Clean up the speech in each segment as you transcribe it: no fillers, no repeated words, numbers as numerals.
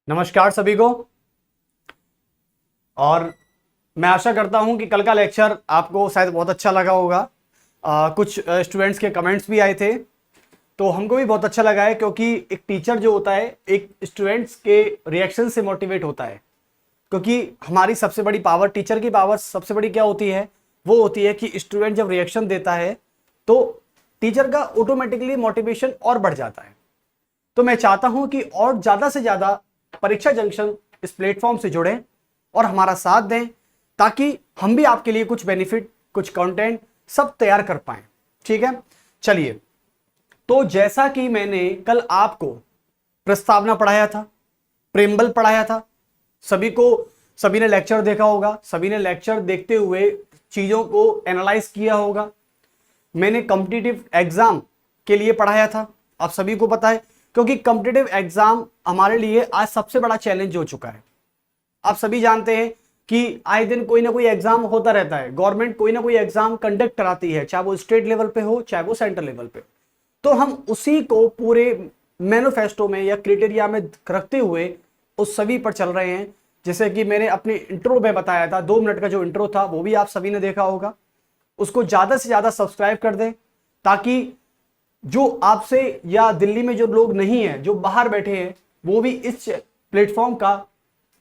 नमस्कार सभी को। और मैं आशा करता हूं कि कल का लेक्चर आपको शायद बहुत अच्छा लगा होगा। कुछ स्टूडेंट्स के कमेंट्स भी आए थे, तो हमको भी बहुत अच्छा लगा है, क्योंकि एक टीचर जो होता है एक स्टूडेंट्स के रिएक्शन से मोटिवेट होता है। क्योंकि हमारी सबसे बड़ी पावर, टीचर की पावर सबसे बड़ी क्या होती है, वो होती है कि स्टूडेंट जब रिएक्शन देता है तो टीचर का ऑटोमेटिकली मोटिवेशन और बढ़ जाता है। तो मैं चाहता हूं कि और ज़्यादा से ज़्यादा परीक्षा जंक्शन इस प्लेटफॉर्म से जुड़ें और हमारा साथ दें, ताकि हम भी आपके लिए कुछ बेनिफिट, कुछ कंटेंट सब तैयार कर पाएं। ठीक है, चलिए। तो जैसा कि मैंने कल आपको प्रस्तावना पढ़ाया था, प्रेम्बल पढ़ाया था, सभी ने लेक्चर देखा होगा, सभी ने लेक्चर देखते हुए चीज़ों को एनालाइज किया होगा। मैंने कॉम्पिटिटिव एग्जाम के लिए पढ़ाया था, आप सभी को पता है, क्योंकि कॉम्पिटिटिव एग्जाम हमारे लिए आज सबसे बड़ा चैलेंज हो चुका है। आप सभी जानते हैं कि आए दिन कोई ना कोई एग्जाम होता रहता है, गवर्नमेंट कोई ना कोई एग्जाम कंडक्ट कराती है, चाहे वो स्टेट लेवल पे हो चाहे वो सेंट्रल लेवल पे। तो हम उसी को पूरे मैनिफेस्टो में या क्राइटेरिया में रखते हुए उस सभी पर चल रहे हैं। जैसे कि मैंने अपने इंट्रो में बताया था, 2 मिनट का जो इंट्रो था वो भी आप सभी ने देखा होगा। उसको ज्यादा से ज्यादा सब्सक्राइब कर दें, ताकि जो आपसे या दिल्ली में जो लोग नहीं है, जो बाहर बैठे हैं, वो भी इस प्लेटफॉर्म का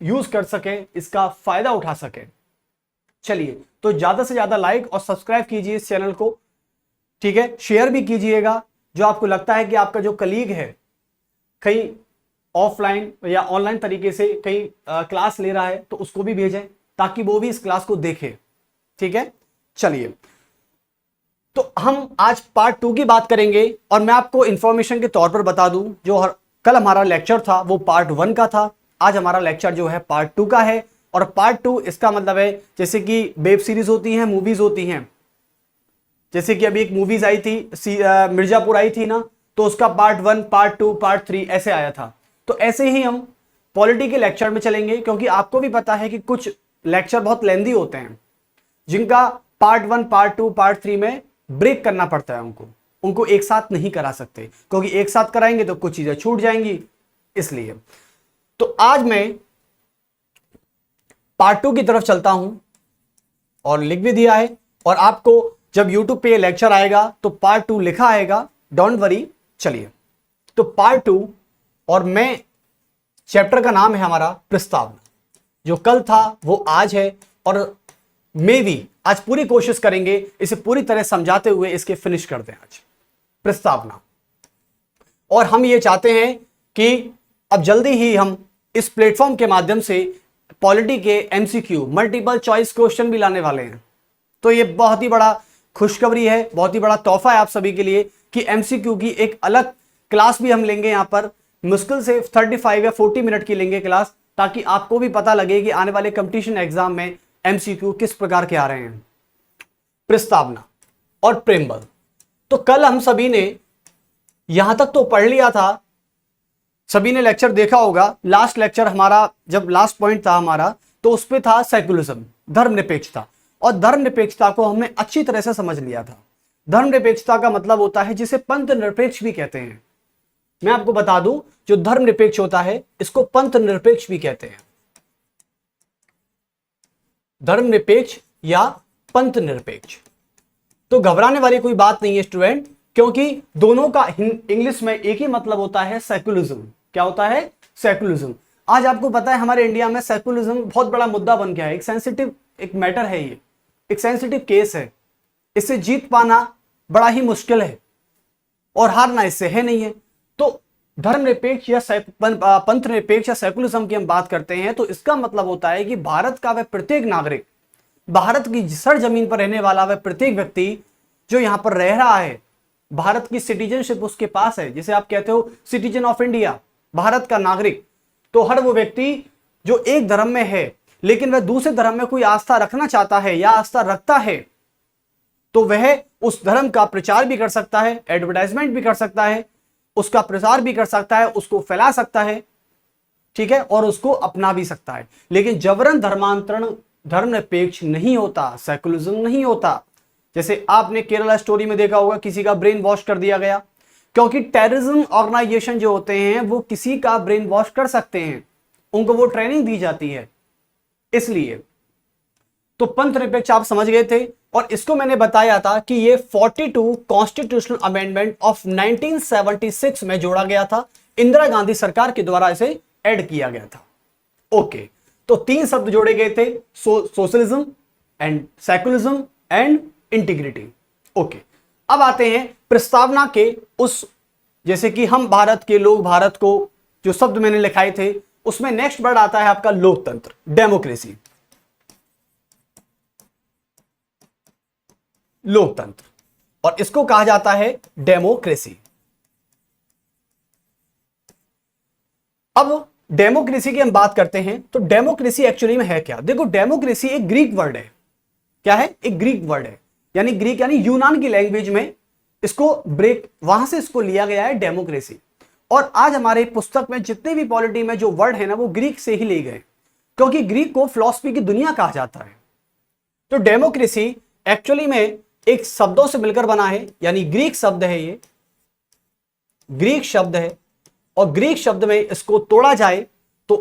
यूज कर सके, इसका फायदा उठा सके। चलिए, तो ज्यादा से ज्यादा लाइक और सब्सक्राइब कीजिए इस चैनल को। ठीक है, शेयर भी कीजिएगा। जो आपको लगता है कि आपका जो कलीग है कहीं ऑफलाइन या ऑनलाइन तरीके से कहीं क्लास ले रहा है, तो उसको भी भेजें, ताकि वो भी इस क्लास को देखे। ठीक है, चलिए। तो हम आज पार्ट 2 की बात करेंगे, और मैं आपको इंफॉर्मेशन के तौर पर बता दूं, जो कल हमारा लेक्चर था वो पार्ट 1 का था, आज हमारा लेक्चर जो है पार्ट 2 का है। और पार्ट 2 इसका मतलब है, जैसे कि वेब सीरीज होती हैं, मूवीज होती हैं, जैसे कि अभी एक मूवीज आई थी, मिर्जापुर आई थी ना, तो उसका पार्ट 1, पार्ट 2, पार्ट 3 ऐसे आया था। तो ऐसे ही हम पॉलिटी के लेक्चर में चलेंगे, क्योंकि आपको भी पता है कि कुछ लेक्चर बहुत लेंदी होते हैं, जिनका पार्ट 1, पार्ट 2, पार्ट 3 में ब्रेक करना पड़ता है। उनको एक साथ नहीं करा सकते, क्योंकि एक साथ कराएंगे तो कुछ चीजें छूट जाएंगी, इसलिए। तो आज मैं पार्ट 2 की तरफ चलता हूं, और लिख भी दिया है, और आपको जब YouTube पे लेक्चर आएगा तो पार्ट 2 लिखा आएगा, डोंट वरी। चलिए, तो पार्ट 2, और मैं चैप्टर का नाम है हमारा प्रस्तावना। जो कल था वो आज है, और मे भी आज पूरी कोशिश करेंगे इसे पूरी तरह समझाते हुए इसके फिनिश कर दें आज प्रस्तावना। और हम ये चाहते हैं कि अब जल्दी ही हम इस प्लेटफॉर्म के माध्यम से पॉलिटी के MCQ, मल्टीपल चॉइस क्वेश्चन भी लाने वाले हैं। तो ये बहुत ही बड़ा खुशखबरी है, बहुत ही बड़ा तोहफा है आप सभी के लिए, कि MCQ की एक अलग क्लास भी हम लेंगे। यहाँ पर मुश्किल से 35 या 40 मिनट की लेंगे क्लास, ताकि आपको भी पता लगे कि आने वाले कंपटीशन एग्जाम में MCQ किस प्रकार के आ रहे हैं। प्रस्तावना और प्रेम्बल, तो कल हम सभी ने यहां तक तो पढ़ लिया था, सभी ने लेक्चर देखा होगा। लास्ट लेक्चर हमारा, जब लास्ट पॉइंट था हमारा, तो उस पे था सेक्युलरिज्म, धर्मनिरपेक्षता। और धर्मनिरपेक्षता को हमने अच्छी तरह से समझ लिया था। धर्मनिरपेक्षता का मतलब होता है जिसे पंथ निरपेक्ष भी कहते हैं। मैं आपको बता दूं, जो धर्मनिरपेक्ष होता है इसको पंथ निरपेक्ष भी कहते हैं। धर्मनिरपेक्ष या पंथ निरपेक्ष। तो घबराने वाली कोई बात नहीं है स्टूडेंट, क्योंकि दोनों का इंग्लिश में एक ही मतलब होता है, सेक्युलरिज्म। क्या होता है? सेक्युलरिज्म। आज आपको पता है हमारे इंडिया में सेक्युलरिज्म बहुत बड़ा मुद्दा बन गया है, एक सेंसिटिव एक मैटर है, ये एक सेंसिटिव केस है। इससे जीत पाना बड़ा ही मुश्किल है, और हारना इससे है नहीं है। तो धर्मनिरपेक्ष या पंथ निरपेक्ष या सेक्युलरिज्म की हम बात करते हैं, तो इसका मतलब होता है कि भारत का वह प्रत्येक नागरिक, भारत की सर जमीन पर रहने वाला वह प्रत्येक व्यक्ति जो यहां पर रह रहा है, भारत की सिटीजनशिप उसके पास है, जिसे आप कहते हो सिटीजन ऑफ इंडिया, भारत का नागरिक। तो हर वो व्यक्ति जो एक धर्म में है, लेकिन वह दूसरे धर्म में कोई आस्था रखना चाहता है या आस्था रखता है, तो वह उस धर्म का प्रचार भी कर सकता है, एडवर्टाइजमेंट भी कर सकता है, उसका प्रसार भी कर सकता है, उसको फैला सकता है, ठीक है, और उसको अपना भी सकता है। लेकिन जबरन धर्मांतरण धर्मनिरपेक्ष नहीं होता, सेकुलरिज्म नहीं होता। जैसे आपने केरला स्टोरी में देखा होगा, किसी का ब्रेन वॉश कर दिया गया, क्योंकि टेररिज्म ऑर्गेनाइजेशन जो होते हैं वो किसी का ब्रेन वॉश कर सकते हैं, उनको वो ट्रेनिंग दी जाती है, इसलिए। तो पंथनिरपेक्ष आप समझ गए थे, और इसको मैंने बताया था कि ये 42 कॉन्स्टिट्यूशनल अमेंडमेंट ऑफ 1976 में जोड़ा गया था, इंदिरा गांधी सरकार के द्वारा इसे ऐड किया गया था। ओके, तो तीन शब्द जोड़े गए थे, socialism and secularism and integrity. Okay, अब आते हैं प्रस्तावना के उस, जैसे कि हम भारत के लोग, भारत को जो शब्द मैंने लिखाए थे, उसमें नेक्स्ट वर्ड आता है आपका लोकतंत्र, डेमोक्रेसी। लोकतंत्र, और इसको कहा जाता है डेमोक्रेसी। अब डेमोक्रेसी की हम बात करते हैं, तो डेमोक्रेसी एक्चुअली में है क्या? देखो, डेमोक्रेसी एक ग्रीक वर्ड है। क्या है? एक ग्रीक वर्ड है, यानी ग्रीक यानी यूनान की लैंग्वेज में इसको ब्रेक, वहां से इसको लिया गया है डेमोक्रेसी। और आज हमारे पुस्तक में जितने भी पॉलिटी में जो वर्ड है ना, वो ग्रीक से ही लिए गए, क्योंकि ग्रीक को फिलॉसफी की दुनिया कहा जाता है। तो डेमोक्रेसी एक्चुअली में एक शब्दों से मिलकर बना है, यानी ग्रीक शब्द है, ये ग्रीक शब्द है, और ग्रीक शब्द में इसको तोड़ा जाए तो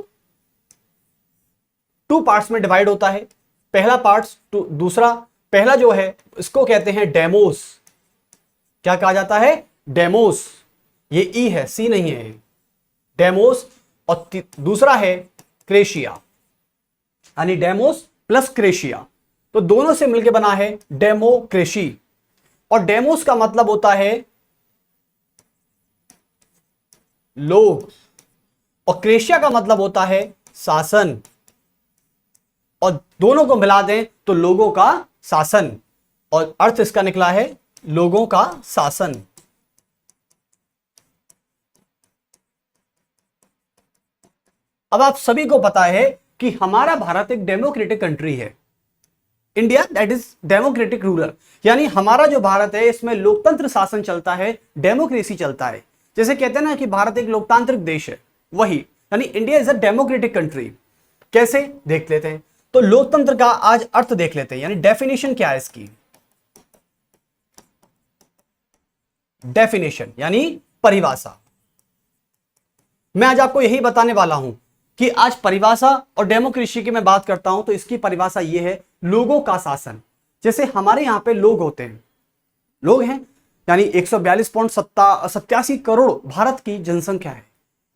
2 पार्ट्स में डिवाइड होता है। पहला पार्ट, दूसरा, पहला जो है इसको कहते हैं डेमोस। क्या कहा जाता है? डेमोस। ये ई है, सी नहीं है, डेमोस। और दूसरा है क्रेशिया, यानी डेमोस प्लस क्रेशिया, तो दोनों से मिलकर बना है डेमोक्रेसी। और डेमोस का मतलब होता है लोग, और क्रेशिया का मतलब होता है शासन, और दोनों को मिला दें तो लोगों का शासन, और अर्थ इसका निकला है लोगों का शासन। अब आप सभी को पता है कि हमारा भारत एक डेमोक्रेटिक कंट्री है, India that is democratic ruler, यानी हमारा जो भारत है इसमें लोकतंत्र शासन चलता है, डेमोक्रेसी चलता है। जैसे कहते हैं ना कि भारत एक लोकतांत्रिक देश है, वही, यानी India is a democratic country. कैसे? देख लेते हैं। तो लोकतंत्र का आज अर्थ देख लेते हैं, यानी डेफिनेशन क्या है इसकी। डेफिनेशन यानी परिभाषा। मैं आज आपको यही बताने वाला हूं कि आज परिभाषा और डेमोक्रेसी की मैं बात करता हूं, तो इसकी परिभाषा यह है लोगों का शासन। जैसे हमारे यहां पे लोग होते हैं, लोग हैं, यानी 142.87 करोड़ भारत की जनसंख्या है,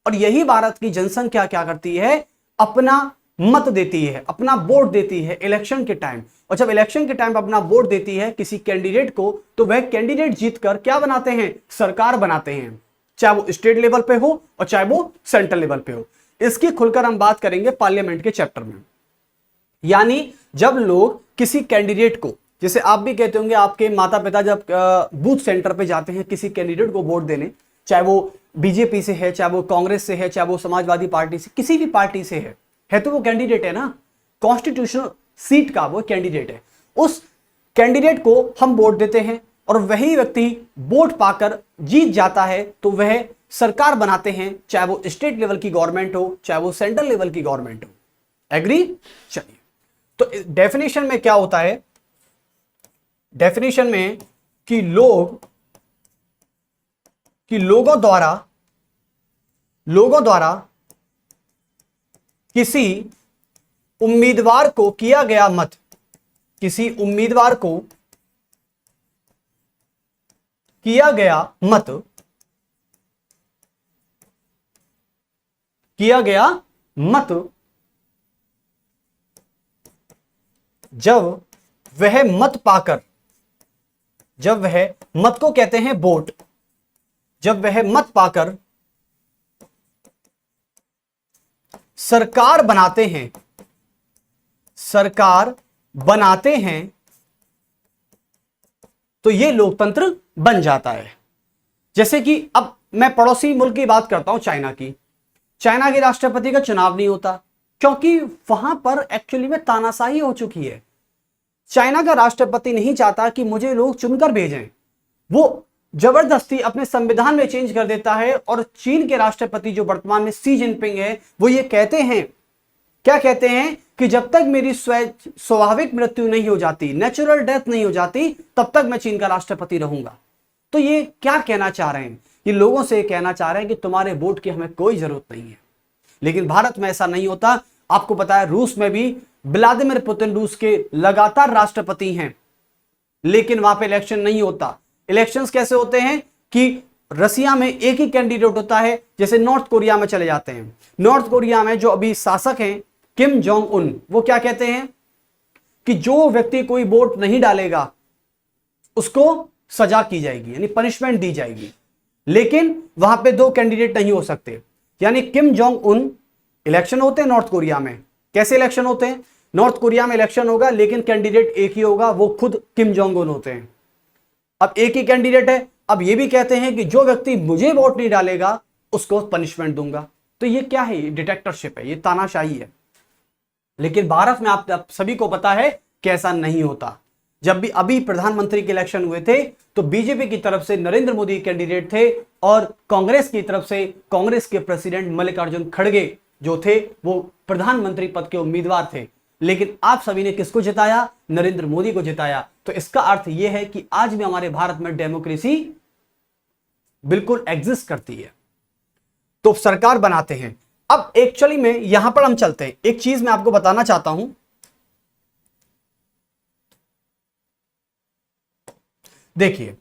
और यही भारत की जनसंख्या क्या करती है? अपना मत देती है, अपना वोट देती है इलेक्शन के टाइम। और जब इलेक्शन के टाइम अपना वोट देती है किसी कैंडिडेट को, तो वह कैंडिडेट जीतकर क्या बनाते हैं? सरकार बनाते हैं, चाहे वो स्टेट लेवल पे हो और चाहे वो सेंट्रल लेवल पे हो। इसकी खुलकर हम बात करेंगे पार्लियामेंट के चैप्टर में। यानी जब लोग किसी कैंडिडेट को, जैसे आप भी कहते होंगे, आपके माता पिता जब बूथ सेंटर पे जाते हैं किसी कैंडिडेट को वोट देने, चाहे वो बीजेपी से है, चाहे वो कांग्रेस से है, चाहे वो समाजवादी पार्टी से, किसी भी पार्टी से है तो वो कैंडिडेट है ना, कॉन्स्टिट्यूशनल सीट का वो कैंडिडेट है। उस कैंडिडेट को हम वोट देते हैं, और वही व्यक्ति वोट पाकर जीत जाता है, तो वह सरकार बनाते हैं, चाहे वो स्टेट लेवल की गवर्नमेंट हो, चाहे वो सेंट्रल लेवल की गवर्नमेंट हो। एग्री? चलिए, तो डेफिनेशन में क्या होता है? डेफिनेशन में कि लोगों द्वारा किसी उम्मीदवार को किया गया मत, किसी उम्मीदवार को किया गया मत जब वह मत को कहते हैं वोट, जब वह मत पाकर सरकार बनाते हैं, तो यह लोकतंत्र बन जाता है। जैसे कि अब मैं पड़ोसी मुल्क की बात करता हूं, चाइना की। चाइना के राष्ट्रपति का चुनाव नहीं होता, क्योंकि वहां पर एक्चुअली में तानाशाही हो चुकी है। चाइना का राष्ट्रपति नहीं चाहता कि मुझे लोग चुनकर भेजें, वो जबरदस्ती अपने संविधान में चेंज कर देता है। और चीन के राष्ट्रपति जो वर्तमान में शी जिनपिंग है, वो ये कहते हैं, क्या कहते हैं कि जब तक मेरी स्वाभाविक मृत्यु नहीं हो जाती, नेचुरल डेथ नहीं हो जाती, तब तक मैं चीन का राष्ट्रपति रहूंगा। तो ये क्या कहना चाह रहे हैं? ये लोगों से कहना चाह रहे हैं कि तुम्हारे वोट की हमें कोई जरूरत नहीं है। लेकिन भारत में ऐसा नहीं होता। आपको पता है रूस में भी व्लादिमीर पुतिन रूस के लगातार राष्ट्रपति हैं, लेकिन वहां पे इलेक्शन नहीं होता। इलेक्शंस कैसे होते हैं कि रसिया में एक ही कैंडिडेट होता है, जैसे नॉर्थ कोरिया में चले जाते हैं। नॉर्थ कोरिया में जो अभी शासक हैं किम जोंग उन, वो क्या कहते हैं कि जो व्यक्ति कोई वोट नहीं डालेगा उसको सजा की जाएगी, यानी पनिशमेंट दी जाएगी। लेकिन वहां पे दो कैंडिडेट नहीं हो सकते, यानी किम जोंग उन, इलेक्शन होते हैं नॉर्थ कोरिया में। कैसे इलेक्शन होते हैं? नॉर्थ कोरिया में इलेक्शन होगा लेकिन कैंडिडेट एक ही होगा, वो खुद किम जोंग उन होते हैं। अब एक ही कैंडिडेट है, अब ये भी कहते हैं कि जो व्यक्ति मुझे वोट नहीं डालेगा उसको पनिशमेंट दूंगा। तो ये क्या है? ये डिक्टेटरशिप है, ये तानाशाही है। लेकिन भारत में आप सभी को पता है कि ऐसा नहीं होता। जब भी अभी प्रधानमंत्री के इलेक्शन हुए थे तो बीजेपी की तरफ से नरेंद्र मोदी कैंडिडेट थे और कांग्रेस की तरफ से कांग्रेस के प्रेसिडेंट मल्लिकार्जुन खड़गे जो थे वो प्रधानमंत्री पद के उम्मीदवार थे। लेकिन आप सभी ने किसको जिताया? नरेंद्र मोदी को जिताया। तो इसका अर्थ यह है कि आज भी हमारे भारत में डेमोक्रेसी बिल्कुल एग्जिस्ट करती है। तो सरकार बनाते हैं। अब एक्चुअली में यहां पर हम चलते हैं, एक चीज मैं आपको बताना चाहता हूं। देखिए,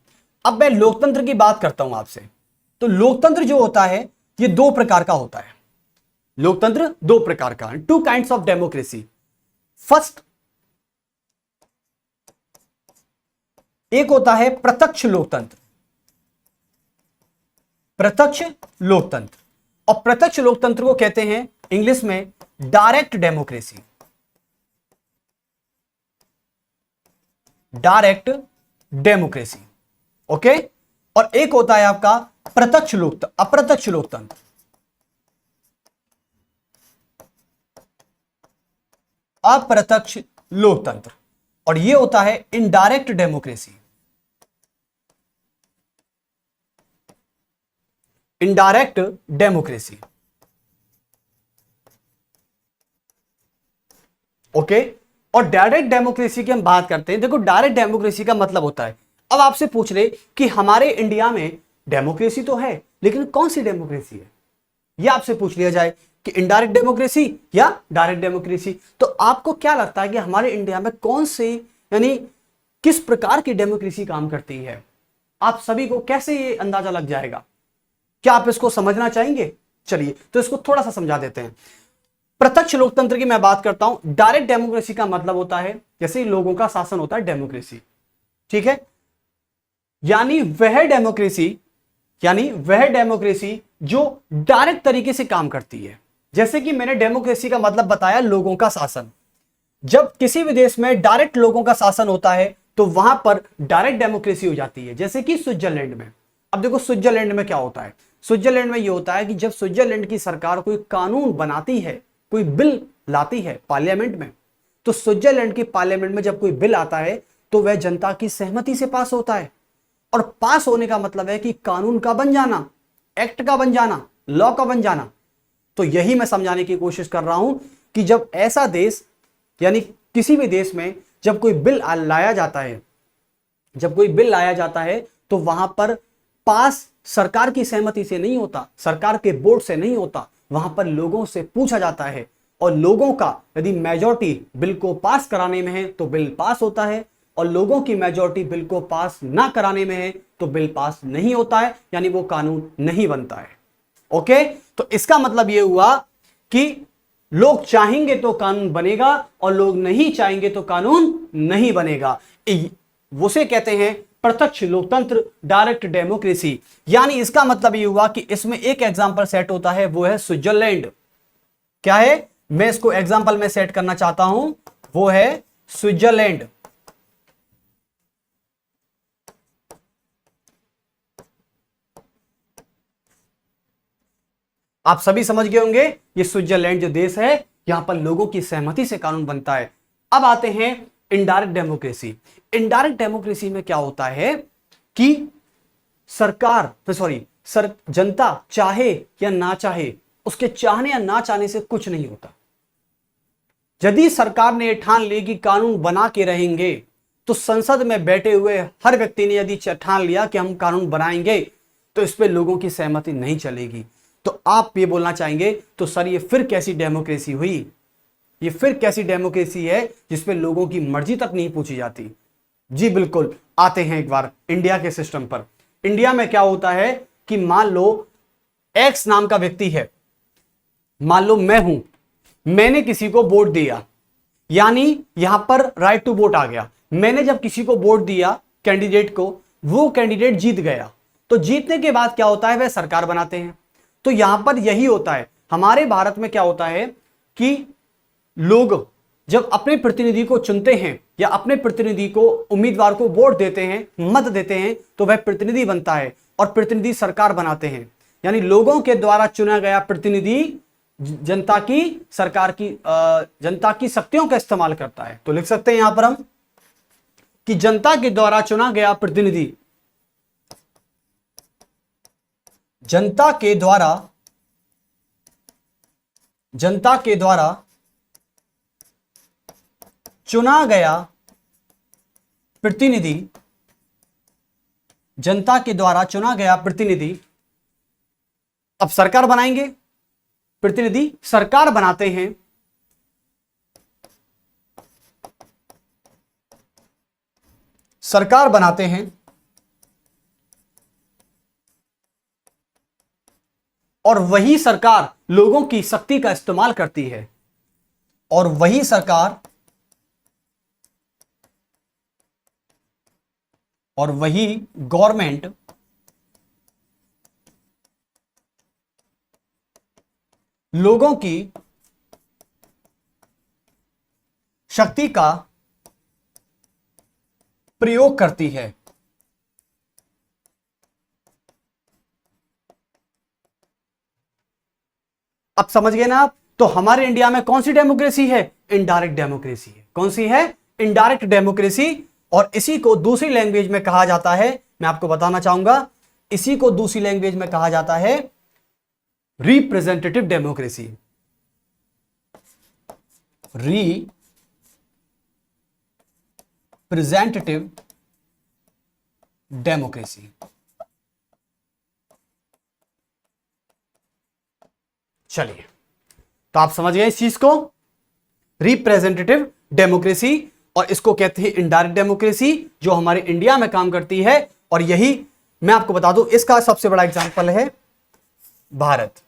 अब मैं लोकतंत्र की बात करता हूं आपसे। तो लोकतंत्र जो होता है ये दो प्रकार का होता है। लोकतंत्र दो प्रकार का, two kinds of democracy. First, एक होता है प्रत्यक्ष लोकतंत्र। प्रत्यक्ष लोकतंत्र, और प्रत्यक्ष लोकतंत्र को कहते हैं इंग्लिश में direct democracy. Direct democracy, okay. और एक होता है आपका प्रत्यक्ष लोकतंत्र, अप्रत्यक्ष लोकतंत्र। अप्रत्यक्ष लोकतंत्र, और यह होता है indirect democracy. Indirect democracy, okay. और डायरेक्ट डेमोक्रेसी की हम बात करते हैं। देखो, डायरेक्ट डेमोक्रेसी का मतलब होता है, अब आपसे पूछ ले कि हमारे इंडिया में डेमोक्रेसी तो है लेकिन कौन सी डेमोक्रेसी है, यह आपसे पूछ लिया जाए कि इनडायरेक्ट डेमोक्रेसी या डायरेक्ट डेमोक्रेसी, तो आपको क्या लगता है कि हमारे इंडिया में कौन से, यानी किस प्रकार की डेमोक्रेसी काम करती है? आप सभी को कैसे ये अंदाजा लग जाएगा? क्या आप इसको समझना चाहेंगे? चलिए तो इसको थोड़ा सा समझा देते हैं। प्रत्यक्ष लोकतंत्र की मैं बात करता हूं। डायरेक्ट डेमोक्रेसी का मतलब होता है जैसे लोगों का शासन होता है, डेमोक्रेसी, ठीक है। यानी वह डेमोक्रेसी जो डायरेक्ट तरीके से काम करती है। जैसे कि मैंने डेमोक्रेसी का मतलब बताया, लोगों का शासन। जब किसी भी देश में डायरेक्ट लोगों का शासन होता है तो वहां पर डायरेक्ट डेमोक्रेसी हो जाती है। जैसे कि स्विट्जरलैंड में, अब देखो स्विट्जरलैंड में क्या होता है। स्विट्जरलैंड में यह होता है कि जब स्विट्जरलैंड की सरकार कोई कानून बनाती है, कोई बिल लाती है पार्लियामेंट में, तो स्विट्जरलैंड की पार्लियामेंट में जब कोई बिल आता है तो वह जनता की सहमति से पास होता है। और पास होने का मतलब है कि कानून का बन जाना, एक्ट का बन जाना, लॉ का बन जाना। तो यही मैं समझाने की कोशिश कर रहा हूं कि जब ऐसा देश, यानी किसी भी देश में जब कोई बिल लाया जाता है, तो वहां पर पास सरकार की सहमति से नहीं होता, सरकार के वोट से नहीं होता, वहां पर लोगों से पूछा जाता है। और लोगों का यदि मेजॉरिटी बिल को पास कराने में है तो बिल पास होता है, और लोगों की मेजॉरिटी बिल को पास ना कराने में है तो बिल पास नहीं होता है, यानी वो कानून नहीं बनता है, ओके। तो इसका मतलब यह हुआ कि लोग चाहेंगे तो कानून बनेगा और लोग नहीं चाहेंगे तो कानून नहीं बनेगा। उसे कहते हैं प्रत्यक्ष लोकतंत्र, डायरेक्ट डेमोक्रेसी। यानी इसका मतलब यह हुआ कि इसमें एक एग्जांपल सेट होता है, वो है स्विट्जरलैंड। क्या है? मैं इसको एग्जांपल में सेट करना चाहता हूं, वो है स्विट्जरलैंड। आप सभी समझ गए होंगे, ये स्विट्जरलैंड जो देश है, यहां पर लोगों की सहमति से कानून बनता है। अब आते हैं इनडायरेक्ट डेमोक्रेसी। इनडायरेक्ट डेमोक्रेसी में क्या होता है कि जनता चाहे या ना चाहे, उसके चाहने या ना चाहने से कुछ नहीं होता। यदि सरकार ने ठान ली कि कानून बना के रहेंगे, तो संसद में बैठे हुए हर व्यक्ति ने यदि ठान लिया कि हम कानून बनाएंगे, तो इस पे लोगों की सहमति नहीं चलेगी। तो आप ये बोलना चाहेंगे तो सर ये फिर कैसी डेमोक्रेसी हुई, ये फिर कैसी डेमोक्रेसी है जिसमें लोगों की मर्जी तक नहीं पूछी जाती। जी बिल्कुल, आते हैं एक बार इंडिया के सिस्टम पर। इंडिया में क्या होता है कि मान लो एक्स नाम का व्यक्ति है, मान लो मैं हूं, मैंने किसी को वोट दिया, यानी यहां पर राइट टू वोट आ गया। मैंने जब किसी को वोट दिया कैंडिडेट को, वो कैंडिडेट जीत गया, तो जीतने के बाद क्या होता है, वह सरकार बनाते हैं। तो यहां पर यही होता है हमारे भारत में, क्या होता है कि लोग जब अपने प्रतिनिधि को चुनते हैं या अपने प्रतिनिधि को, उम्मीदवार को वोट देते हैं, मत देते हैं, तो वह प्रतिनिधि बनता है और प्रतिनिधि सरकार बनाते हैं। यानी लोगों के द्वारा चुना गया प्रतिनिधि जनता की सरकार की जनता की शक्तियों का इस्तेमाल करता है। तो लिख सकते हैं यहां पर हम कि जनता के द्वारा चुना गया प्रतिनिधि, जनता के द्वारा चुना गया प्रतिनिधि, जनता के द्वारा चुना गया प्रतिनिधि, अब सरकार बनाएंगे, प्रतिनिधि सरकार बनाते हैं, सरकार बनाते हैं और वही सरकार लोगों की शक्ति का इस्तेमाल करती है, और वही सरकार और वही गवर्नमेंट लोगों की शक्ति का प्रयोग करती है। अब समझ गए ना आप? तो हमारे इंडिया में कौन सी डेमोक्रेसी है? इनडायरेक्ट डेमोक्रेसी है। कौन सी है? Indirect democracy. और इसी को दूसरी लैंग्वेज में कहा जाता है, मैं आपको बताना चाहूंगा, इसी को दूसरी लैंग्वेज में कहा जाता है रिप्रेजेंटेटिव डेमोक्रेसी। Representative democracy. चलिए, तो आप समझ गए इस चीज को, रिप्रेजेंटेटिव डेमोक्रेसी, और इसको कहते हैं इनडायरेक्ट डेमोक्रेसी, जो हमारे इंडिया में काम करती है। और यही मैं आपको बता दूं, इसका सबसे बड़ा एग्जांपल है भारत।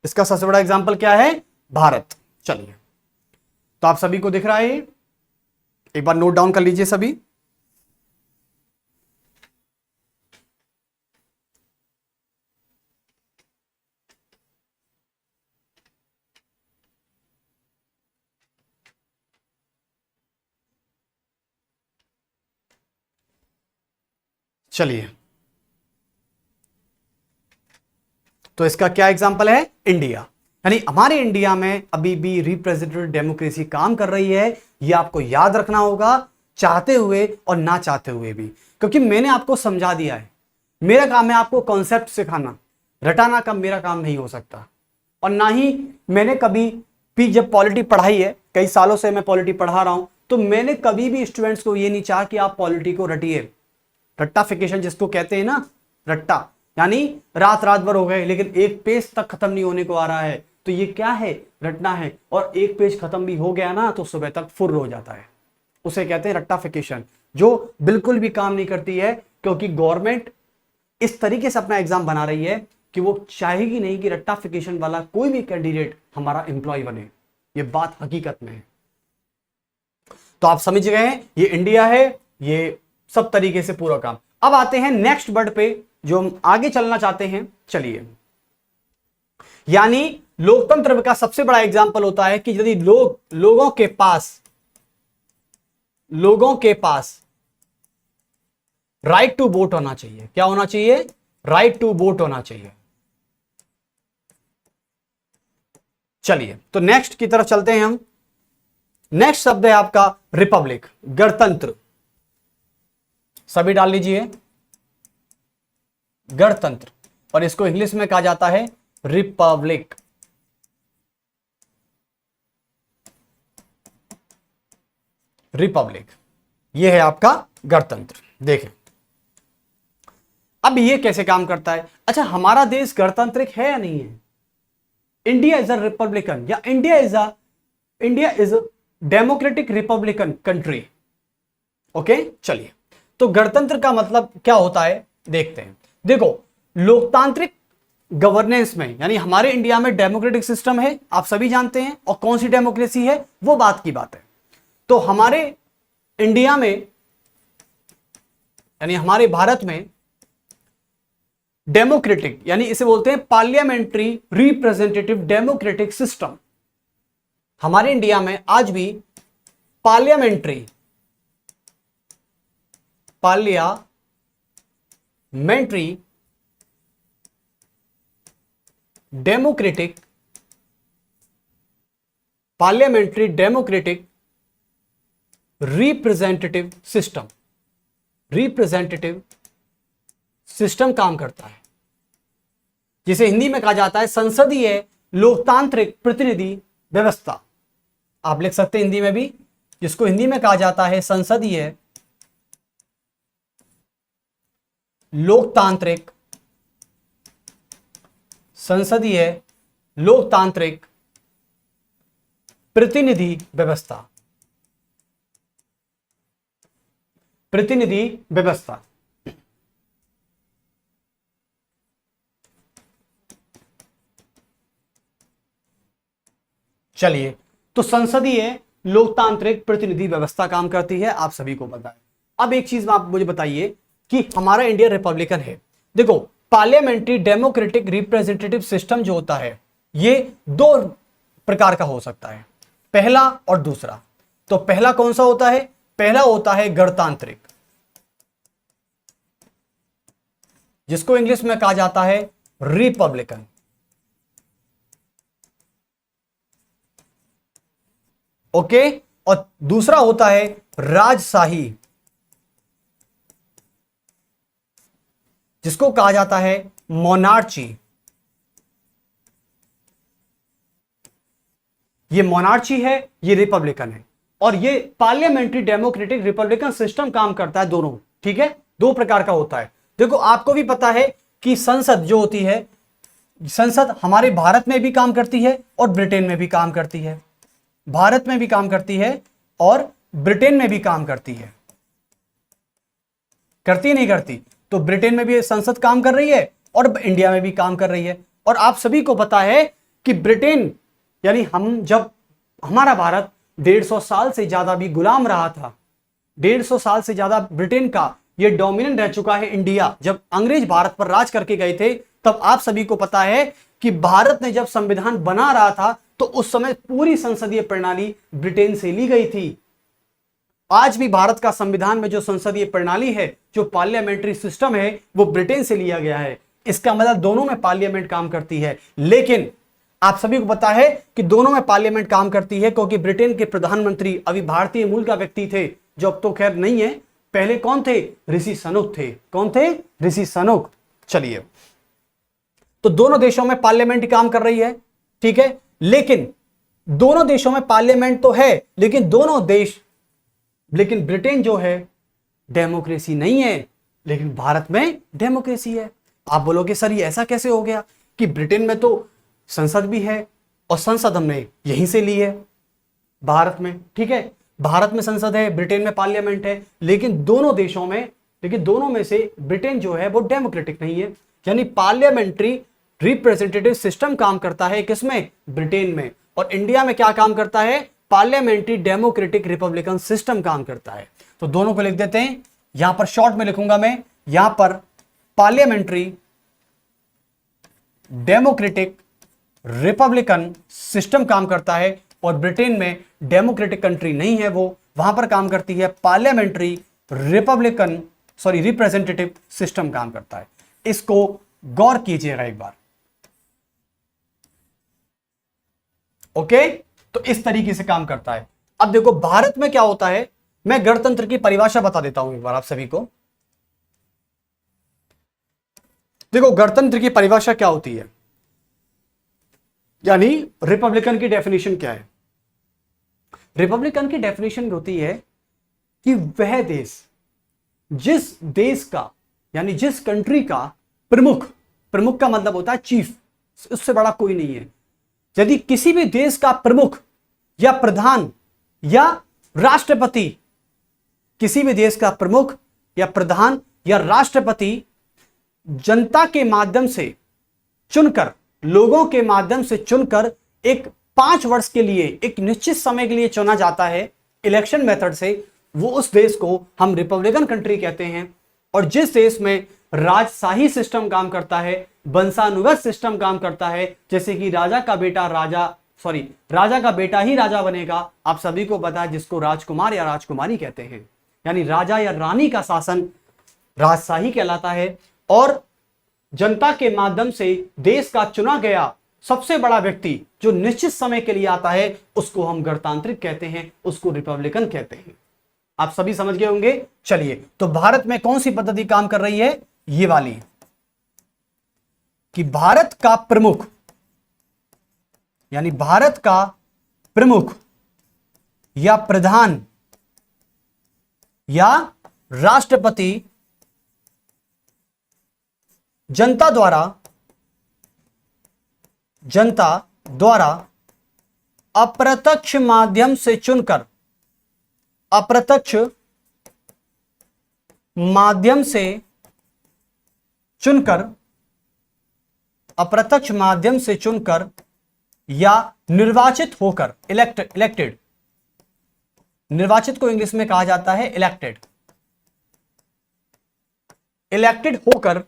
इसका सबसे बड़ा एग्जांपल क्या है? भारत। चलिए, तो आप सभी को दिख रहा है, एक बार नोट डाउन कर लीजिए सभी। चलिए, तो इसका क्या एग्जांपल है? इंडिया। यानी हमारे इंडिया में अभी भी रिप्रेजेंटेटिव डेमोक्रेसी काम कर रही है। यह आपको याद रखना होगा, चाहते हुए और ना चाहते हुए भी, क्योंकि मैंने आपको समझा दिया है। मेरा काम है आपको कॉन्सेप्ट सिखाना, रटाना का मेरा काम नहीं हो सकता। और ना ही मैंने कभी भी, जब पॉलिटी पढ़ाई है, कई सालों से मैं पॉलिटी पढ़ा रहा हूं, तो मैंने कभी भी स्टूडेंट्स को यह नहीं चाहा कि आप पॉलिटी को रटिए। रट्टाफिकेशन जिसको कहते हैं ना, रट्टा, यानी रात रात भर हो गए लेकिन एक पेज तक खत्म नहीं होने को आ रहा है, तो ये क्या है? रटना है। और एक पेज खत्म भी हो गया ना तो सुबह तक फुर्र हो जाता है, उसे कहते हैं रट्टाफिकेशन, जो बिल्कुल भी काम नहीं करती है। क्योंकि गवर्नमेंट इस तरीके से अपना एग्जाम बना रही है कि वो चाहेगी नहीं कि रट्टाफिकेशन वाला कोई भी कैंडिडेट हमारा एम्प्लॉय बने। ये बात हकीकत में है। तो आप समझ गए हैं, ये इंडिया है, ये सब तरीके से पूरा काम। अब आते हैं नेक्स्ट वर्ड पे, जो हम आगे चलना चाहते हैं। चलिए, यानी लोकतंत्र का सबसे बड़ा एग्जाम्पल होता है कि यदि लोगों के पास राइट टू वोट होना चाहिए। क्या होना चाहिए? राइट टू वोट होना चाहिए। चलिए, तो नेक्स्ट की तरफ चलते हैं हम। नेक्स्ट शब्द है आपका रिपब्लिक, गणतंत्र। सभी डाल लीजिए, गणतंत्र, और इसको इंग्लिश में कहा जाता है रिपब्लिक। रिपब्लिक, यह है आपका गणतंत्र। देखें, अब ये कैसे काम करता है? अच्छा, हमारा देश गणतांत्रिक है या नहीं है? इंडिया इज अ रिपब्लिकन या India is a democratic Republican country. Okay, चलिए, तो गणतंत्र का मतलब क्या होता है देखते हैं। देखो, लोकतांत्रिक गवर्नेंस में, यानी हमारे इंडिया में डेमोक्रेटिक सिस्टम है, आप सभी जानते हैं, और कौन सी डेमोक्रेसी है वो बात की बात है। तो हमारे इंडिया में, यानी हमारे भारत में डेमोक्रेटिक, यानी इसे बोलते हैं पार्लियामेंट्री रिप्रेजेंटेटिव डेमोक्रेटिक सिस्टम। हमारे इंडिया में आज भी parliamentary parliamentary democratic representative system काम करता है, जिसे हिंदी में कहा जाता है संसदीय लोकतांत्रिक प्रतिनिधि व्यवस्था। आप लिख सकते हैं हिंदी में भी, जिसको हिंदी में कहा जाता है संसदीय लोकतांत्रिक प्रतिनिधि व्यवस्था। चलिए, तो संसदीय लोकतांत्रिक प्रतिनिधि व्यवस्था काम करती है, आप सभी को पता है। अब एक चीज आप मुझे बताइए कि हमारा इंडिया रिपब्लिकन है। देखो, पार्लियामेंट्री डेमोक्रेटिक रिप्रेजेंटेटिव सिस्टम जो होता है, ये दो प्रकार का हो सकता है, पहला और दूसरा। तो पहला कौन सा होता है? पहला होता है गणतांत्रिक, जिसको इंग्लिश में कहा जाता है रिपब्लिकन। ओके, और दूसरा होता है राजशाही, जिसको कहा जाता है मोनार्ची। ये मोनार्ची है, ये रिपब्लिकन है, और ये पार्लियामेंट्री डेमोक्रेटिक रिपब्लिकन सिस्टम काम करता है दोनों। ठीक है, दो प्रकार का होता है। देखो, आपको भी पता है कि संसद जो होती है, संसद हमारे भारत में भी काम करती है और ब्रिटेन में भी काम करती है। भारत में भी काम करती है और ब्रिटेन में भी काम करती है। करती नहीं करती? तो ब्रिटेन में भी संसद काम कर रही है और इंडिया में भी काम कर रही है। और आप सभी को पता है कि ब्रिटेन, यानी जब हमारा भारत 150 साल से ज्यादा भी गुलाम रहा था, 150 साल से ज्यादा ब्रिटेन का ये डोमिनेंट रह चुका है इंडिया। जब अंग्रेज भारत पर राज करके गए थे, तब आप सभी को पता है कि भारत ने जब संविधान बना रहा था, तो उस समय पूरी संसदीय प्रणाली ब्रिटेन से ली गई थी। आज भी भारत का संविधान में जो संसदीय प्रणाली है, जो पार्लियामेंट्री सिस्टम है, वो ब्रिटेन से लिया गया है। इसका मतलब दोनों में पार्लियामेंट काम करती है। लेकिन आप सभी को पता है कि दोनों में पार्लियामेंट काम करती है, क्योंकि ब्रिटेन के प्रधानमंत्री अभी भारतीय मूल का व्यक्ति थे, जो अब तो खैर नहीं है। पहले कौन थे? ऋषि सनुक थे। कौन थे? ऋषि सनुक। चलिए, तो दोनों देशों में पार्लियामेंट काम कर रही है, ठीक है। लेकिन दोनों देशों में पार्लियामेंट तो है, लेकिन ब्रिटेन जो है डेमोक्रेसी नहीं है, लेकिन भारत में डेमोक्रेसी है। आप बोलोगे सर ये ऐसा कैसे हो गया कि ब्रिटेन में तो संसद भी है और संसद हमने यहीं से ली है भारत में, ठीक है। भारत में संसद है, ब्रिटेन में पार्लियामेंट है, लेकिन दोनों में से ब्रिटेन जो है वो डेमोक्रेटिक नहीं है। यानी पार्लियामेंट्री रिप्रेजेंटेटिव सिस्टम काम करता है किसमें? ब्रिटेन में। और इंडिया में क्या काम करता है? पार्लियामेंट्री डेमोक्रेटिक रिपब्लिकन सिस्टम काम करता है। तो दोनों को लिख देते हैं, यहां पर शॉर्ट में लिखूंगा मैं, यहां पर पार्लियामेंट्री डेमोक्रेटिक रिपब्लिकन सिस्टम काम करता है, और ब्रिटेन में डेमोक्रेटिक कंट्री नहीं है वो, वहां पर काम करती है पार्लियामेंट्री रिप्रेजेंटेटिव सिस्टम काम करता है। इसको गौर कीजिएगा एक बार, ओके। तो इस तरीके से काम करता है। अब देखो भारत में क्या होता है, मैं गणतंत्र की परिभाषा बता देता हूं एक बार आप सभी को। देखो गणतंत्र की परिभाषा क्या होती है, यानी रिपब्लिकन की डेफिनेशन क्या है। रिपब्लिकन की डेफिनेशन होती है कि वह देश, जिस देश का यानी जिस कंट्री का प्रमुख, प्रमुख का मतलब होता है चीफ, उससे बड़ा कोई नहीं है। यदि किसी भी देश का प्रमुख या प्रधान या राष्ट्रपति, किसी भी देश का प्रमुख या प्रधान या राष्ट्रपति जनता के माध्यम से चुनकर, लोगों के माध्यम से चुनकर एक 5 वर्ष के लिए, एक निश्चित समय के लिए चुना जाता है इलेक्शन मेथड से, वो उस देश को हम रिपब्लिकन कंट्री कहते हैं। और जिस देश में राजशाही सिस्टम काम करता है, वंशानुगत सिस्टम काम करता है, जैसे कि राजा का बेटा ही राजा बनेगा, आप सभी को पता है, जिसको राजकुमार या राजकुमारी कहते हैं, यानी राजा या रानी का शासन राजशाही कहलाता है। और जनता के माध्यम से देश का चुना गया सबसे बड़ा व्यक्ति जो निश्चित समय के लिए आता है, उसको हम गणतांत्रिक कहते हैं, उसको रिपब्लिकन कहते हैं। आप सभी समझ गए होंगे। चलिए, तो भारत में कौन सी पद्धति काम कर रही है? ये वाली, कि भारत का प्रमुख, यानी भारत का प्रमुख या प्रधान या राष्ट्रपति जनता द्वारा अप्रत्यक्ष माध्यम से चुनकर, अप्रत्यक्ष माध्यम से चुनकर या निर्वाचित होकर, इलेक्टेड, निर्वाचित को इंग्लिश में कहा जाता है इलेक्टेड होकर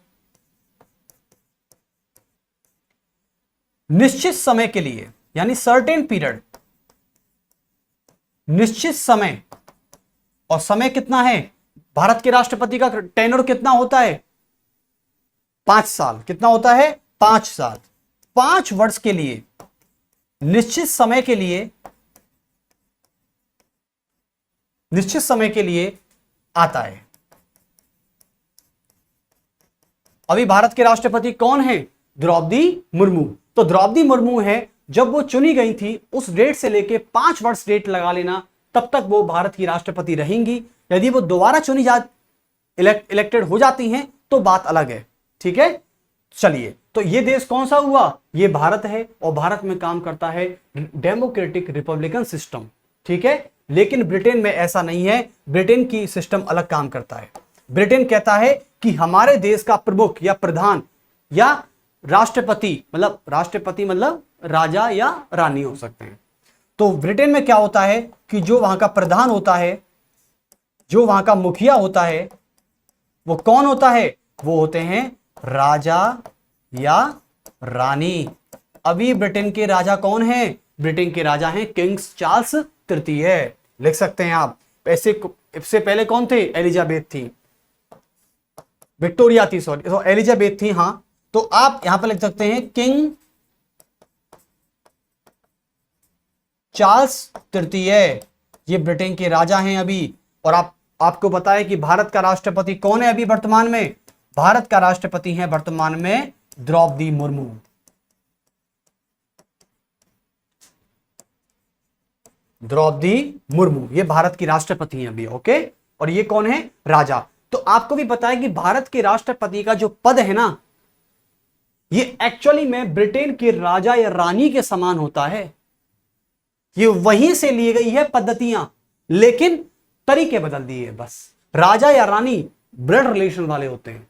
निश्चित समय के लिए, यानी सर्टेन पीरियड, निश्चित समय। और समय कितना है? भारत के राष्ट्रपति का टेन्योर कितना होता है? 5 साल। कितना होता है? 5 साल। 5 वर्ष के लिए, निश्चित समय के लिए आता है। अभी भारत के राष्ट्रपति कौन है? द्रौपदी मुर्मू। तो द्रौपदी मुर्मू है, जब वो चुनी गई थी उस डेट से लेके 5 वर्ष डेट लगा लेना, तब तक वो भारत की राष्ट्रपति रहेंगी। यदि वो दोबारा चुनी इलेक्टेड हो जाती हैं तो बात अलग है। ठीक है, चलिए, तो ये देश कौन सा हुआ? ये भारत है, और भारत में काम करता है डेमोक्रेटिक रिपब्लिकन सिस्टम। ठीक है, लेकिन ब्रिटेन में ऐसा नहीं है। ब्रिटेन की सिस्टम अलग काम करता है। ब्रिटेन कहता है कि हमारे देश का प्रमुख या प्रधान या राष्ट्रपति मतलब राजा या रानी हो सकते हैं। तो ब्रिटेन में क्या होता है कि जो वहां का प्रधान होता है, जो वहां का मुखिया होता है, वो कौन होता है? वो होते हैं राजा या रानी। अभी ब्रिटेन के राजा कौन है? ब्रिटेन के राजा हैं किंग्स चार्ल्स तृतीय। लिख सकते हैं आप। इससे पहले कौन थे? एलिजाबेथ थी, विक्टोरिया थी, सॉरी, तो एलिजाबेथ थी। हां, तो आप यहां पर लिख सकते हैं किंग चार्ल्स तृतीय, ये ब्रिटेन के राजा हैं अभी। और आपको पता है कि भारत का राष्ट्रपति कौन है अभी वर्तमान में? भारत का राष्ट्रपति है वर्तमान में द्रौपदी मुर्मू। द्रौपदी मुर्मू ये भारत की राष्ट्रपति हैं अभी। ओके, और ये कौन है? राजा। तो आपको भी पता है कि भारत के राष्ट्रपति का जो पद है ना, ये एक्चुअली में ब्रिटेन के राजा या रानी के समान होता है। ये वहीं से ली गई है पद्धतियां, लेकिन तरीके बदल दिए बस। राजा या रानी ब्लड रिलेशन वाले होते हैं।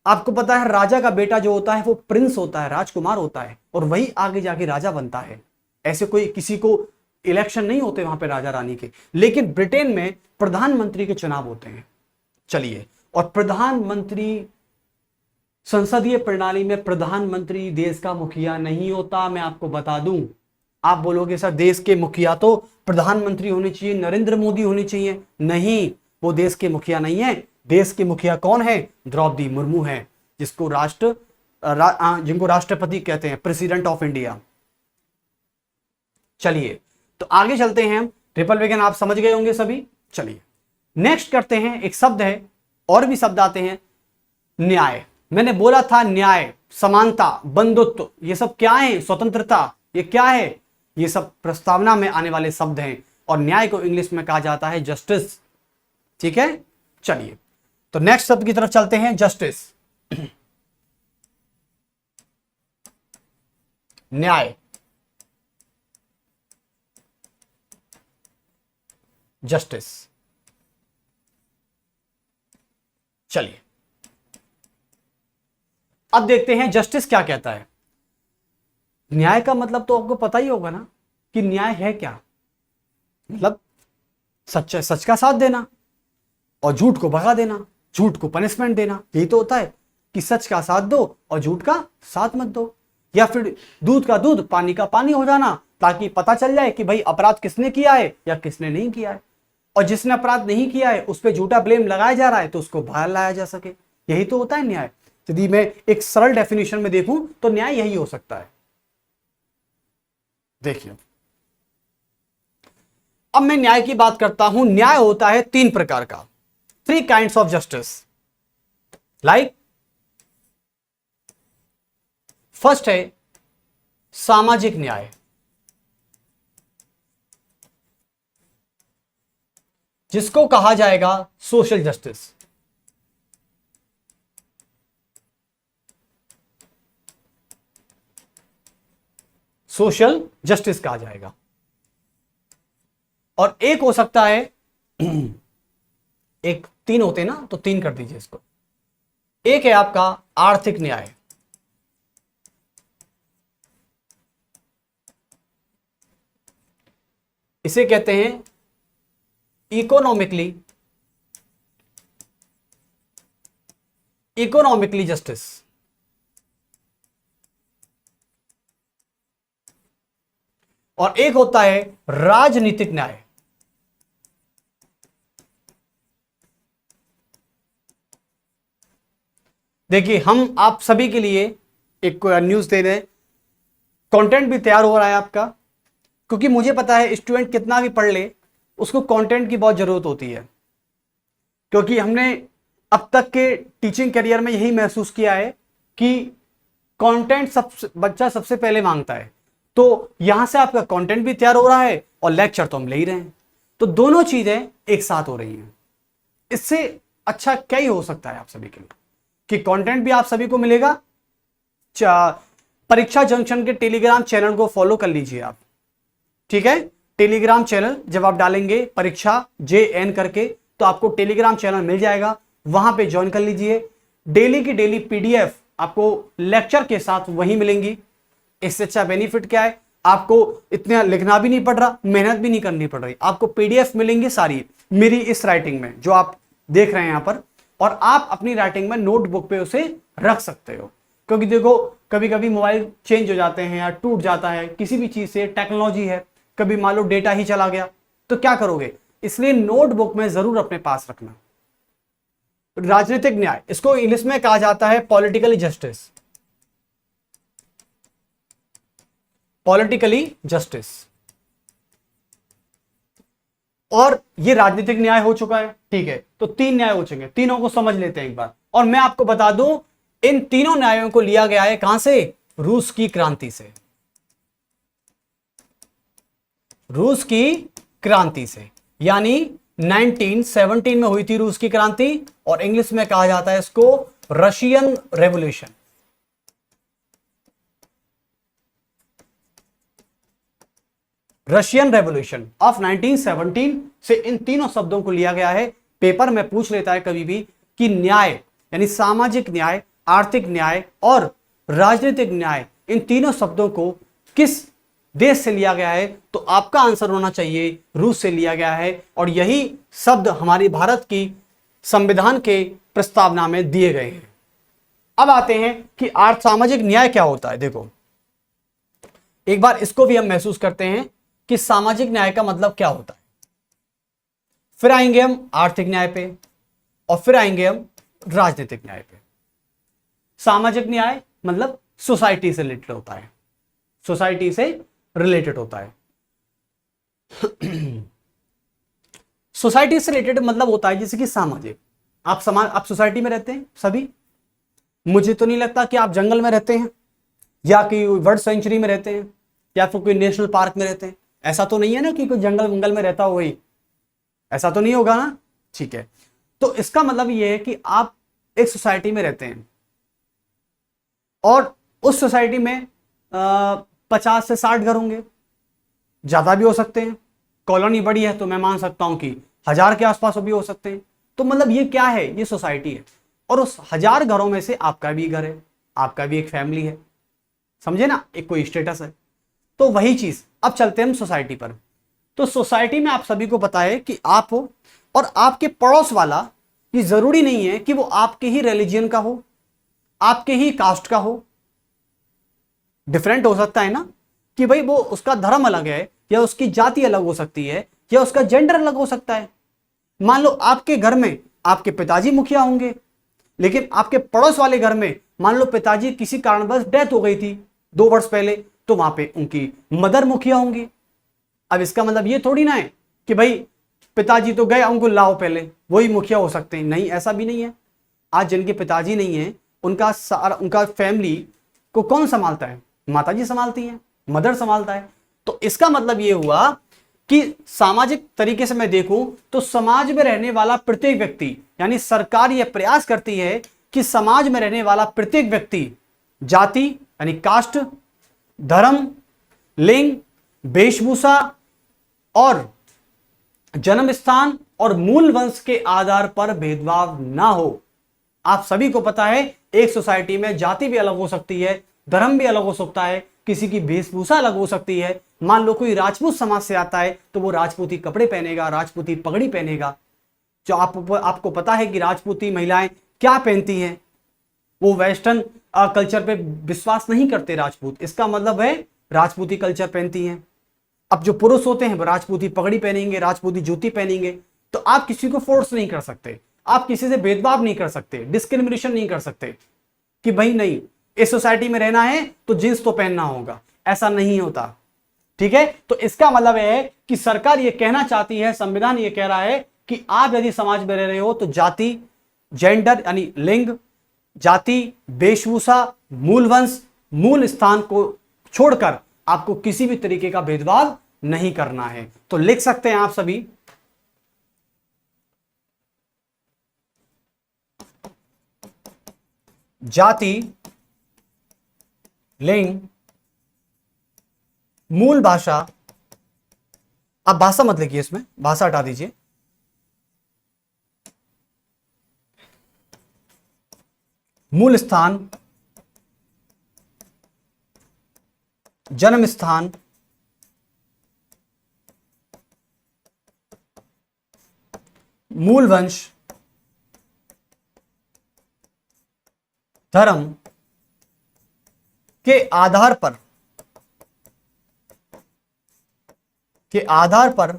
आपको पता है राजा का बेटा जो होता है वो प्रिंस होता है, राजकुमार होता है, और वही आगे जाके राजा बनता है। ऐसे कोई किसी को इलेक्शन नहीं होते वहां पे राजा रानी के। लेकिन ब्रिटेन में प्रधानमंत्री के चुनाव होते हैं। चलिए, और प्रधानमंत्री, संसदीय प्रणाली में प्रधानमंत्री देश का मुखिया नहीं होता। मैं आपको बता दूं, आप बोलोगे सर देश के मुखिया तो प्रधानमंत्री होने चाहिए, नरेंद्र मोदी होने चाहिए। नहीं, वो देश के मुखिया नहीं है। देश के मुखिया कौन है? द्रौपदी मुर्मू है, जिनको राष्ट्रपति कहते हैं, प्रेसिडेंट ऑफ इंडिया। चलिए, तो आगे चलते हैं हम। रिपब्लिकन आप समझ गए होंगे सभी। चलिए नेक्स्ट करते हैं। एक शब्द है, और भी शब्द आते हैं, न्याय। मैंने बोला था न्याय, समानता, बंधुत्व, ये सब क्या है? स्वतंत्रता, ये क्या है? ये सब प्रस्तावना में आने वाले शब्द हैं। और न्याय को इंग्लिश में कहा जाता है जस्टिस। ठीक है, चलिए, तो नेक्स्ट शब्द की तरफ चलते हैं, जस्टिस, न्याय, जस्टिस। चलिए अब देखते हैं जस्टिस क्या कहता है। न्याय का मतलब तो आपको पता ही होगा ना कि न्याय है क्या, मतलब सच का साथ देना और झूठ को भगा देना, झूठ को पनिशमेंट देना। यही तो होता है कि सच का साथ दो और झूठ का साथ मत दो, या फिर दूध का दूध पानी का पानी हो जाना, ताकि पता चल जाए कि भाई अपराध किसने किया है या किसने नहीं किया है, और जिसने अपराध नहीं किया है उस पर झूठा ब्लेम लगाया जा रहा है तो उसको बाहर लाया जा सके। यही तो होता है न्याय। यदि मैं एक सरल डेफिनेशन में देखूं तो न्याय यही हो सकता है। देखिए अब मैं न्याय की बात करता हूं। न्याय होता है 3 प्रकार का, 3 kinds of justice. Like first है सामाजिक न्याय, जिसको कहा जाएगा सोशल जस्टिस। सोशल जस्टिस कहा जाएगा। और एक हो सकता है एक 3 होते हैं ना, तो 3 कर दीजिए इसको। एक है आपका आर्थिक न्याय, इसे कहते हैं इकोनॉमिकली जस्टिस। और एक होता है राजनीतिक न्याय। देखिए हम आप सभी के लिए एक न्यूज दे रहे हैं, कंटेंट भी तैयार हो रहा है आपका, क्योंकि मुझे पता है स्टूडेंट कितना भी पढ़ ले उसको कंटेंट की बहुत जरूरत होती है। क्योंकि हमने अब तक के टीचिंग करियर में यही महसूस किया है कि कंटेंट बच्चा सबसे पहले मांगता है। तो यहां से आपका कंटेंट भी तैयार हो रहा है और लेक्चर तो हम ले ही रहे हैं, तो दोनों चीजें एक साथ हो रही हैं। इससे अच्छा क्या ही हो सकता है आप सभी के लिए कि कंटेंट भी आप सभी को मिलेगा। परीक्षा जंक्शन के टेलीग्राम चैनल को फॉलो कर लीजिए आप, ठीक है। टेलीग्राम चैनल जब आप डालेंगे परीक्षा JN करके तो आपको टेलीग्राम चैनल मिल जाएगा, वहां पे ज्वाइन कर लीजिए। डेली की डेली PDF आपको लेक्चर के साथ वही मिलेंगी। इससे अच्छा बेनिफिट क्या है, आपको इतना लिखना भी नहीं पड़ रहा, मेहनत भी नहीं करनी पड़ रही, आपको PDF मिलेंगी सारी मेरी इस राइटिंग में जो आप देख रहे हैं यहां पर, और आप अपनी राइटिंग में नोटबुक पे उसे रख सकते हो। क्योंकि देखो कभी कभी मोबाइल चेंज हो जाते हैं या टूट जाता है, किसी भी चीज से टेक्नोलॉजी है, कभी मान लो डेटा ही चला गया तो क्या करोगे, इसलिए नोटबुक में जरूर अपने पास रखना। राजनीतिक न्याय, इसको इंग्लिश में कहा जाता है पॉलिटिकली जस्टिस। Politically justice. और ये राजनीतिक न्याय हो चुका है, ठीक है। तो 3 न्याय हो चुके हैं, तीनों को समझ लेते हैं एक बार। और मैं आपको बता दूं इन तीनों न्यायों को लिया गया है कहां से, रूस की क्रांति से। रूस की क्रांति से, यानी 1917 में हुई थी रूस की क्रांति, और इंग्लिश में कहा जाता है इसको Russian revolution. Russian revolution of 1917 से इन तीनों शब्दों को लिया गया है। पेपर में पूछ लेता है कभी भी कि न्याय यानी सामाजिक न्याय, आर्थिक न्याय और राजनीतिक न्याय, इन तीनों शब्दों को किस देश से लिया गया है, तो आपका आंसर होना चाहिए रूस से लिया गया है। और यही शब्द हमारी भारत की संविधान के प्रस्तावना में दिए गए हैं। अब आते हैं कि सामाजिक न्याय क्या होता है। देखो एक बार इसको भी हम महसूस करते हैं कि सामाजिक न्याय का मतलब क्या होता है, फिर आएंगे हम आर्थिक न्याय पे और फिर आएंगे हम राजनीतिक न्याय पे। सामाजिक न्याय मतलब सोसाइटी से रिलेटेड होता है, सोसाइटी से रिलेटेड होता है। सोसाइटी से रिलेटेड मतलब होता है जैसे कि सामाजिक, आप सोसाइटी में रहते हैं सभी, मुझे तो नहीं लगता कि आप जंगल में रहते हैं या कोई बर्ड सेंचुरी में रहते हैं या फिर कोई नेशनल पार्क में रहते हैं। ऐसा तो नहीं है ना कि कोई जंगल वंगल में रहता हो, वही ऐसा तो नहीं होगा ना, ठीक है। तो इसका मतलब ये है कि आप एक सोसाइटी में रहते हैं और उस सोसाइटी में 50 से 60 घर होंगे, ज्यादा भी हो सकते हैं। कॉलोनी बड़ी है तो मैं मान सकता हूं कि 1000 के आसपास भी हो सकते हैं। तो मतलब ये क्या है, ये सोसाइटी है और उस 1000 घरों में से आपका भी घर है, आपका भी एक फैमिली है, समझे ना, एक कोई स्टेटस है। तो वही चीज अब चलते हैं हम सोसाइटी पर। तो सोसाइटी में आप सभी को पता है कि आप हो और आपके पड़ोस वाला, ये जरूरी नहीं है कि वो आपके ही रिलीजियन का हो, आपके ही कास्ट का हो। डिफरेंट हो सकता है ना, कि भाई वो उसका धर्म अलग है या उसकी जाति अलग हो सकती है या उसका जेंडर अलग हो सकता है। मान लो आपके घर में आपके पिताजी मुखिया होंगे, लेकिन आपके पड़ोस वाले घर में मान लो पिताजी किसी कारणवश डेथ हो गई थी 2 वर्ष पहले, तो वहां पे उनकी मदर मुखिया होंगी। अब इसका मतलब ये थोड़ी ना है कि भाई पिताजी तो गए, उनको लाओ पहले, वही मुखिया हो सकते हैं। नहीं, ऐसा भी नहीं है। आज जिनके पिताजी नहीं है उनका फैमिली को कौन संभालता है? माताजी संभालती हैं, मदर संभालता है। तो इसका मतलब ये हुआ कि सामाजिक तरीके से मैं देखूं तो समाज में रहने वाला प्रत्येक व्यक्ति, यानी सरकार यह प्रयास करती है कि समाज में रहने वाला प्रत्येक व्यक्ति जाति यानी कास्ट, धर्म, लिंग, वेशभूषा और जन्म स्थान और मूल वंश के आधार पर भेदभाव ना हो। आप सभी को पता है एक सोसाइटी में जाति भी अलग हो सकती है, धर्म भी अलग हो सकता है, किसी की वेशभूषा अलग हो सकती है। मान लो कोई राजपूत समाज से आता है तो वो राजपूती कपड़े पहनेगा, राजपूती पगड़ी पहनेगा। जो आपको पता है कि राजपूती महिलाएं क्या पहनती हैं, वो वेस्टर्न कल्चर पे विश्वास नहीं करते राजपूत, इसका मतलब है राजपूती कल्चर पहनती हैं। अब जो पुरुष होते हैं वो राजपूती पगड़ी पहनेंगे, राजपूती जूती पहनेंगे। तो आप किसी को फोर्स नहीं कर सकते, आप किसी से भेदभाव नहीं कर सकते, डिस्क्रिमिनेशन नहीं कर सकते कि भाई नहीं इस सोसाइटी में रहना है तो जींस तो पहनना होगा, ऐसा नहीं होता। ठीक है, तो इसका मतलब है कि सरकार ये कहना चाहती है, संविधान ये कह रहा है कि आप यदि समाज में रह रहे हो तो जाति, जेंडर यानी लिंग, जाति, वेशभूषा, मूल वंश, मूल स्थान को छोड़कर आपको किसी भी तरीके का भेदभाव नहीं करना है। तो लिख सकते हैं आप सभी, जाति, लिंग, मूल भाषा, आप भाषा मत लिखिए, इसमें भाषा हटा दीजिए, मूल स्थान, जन्म स्थान, मूल वंश, धर्म के आधार पर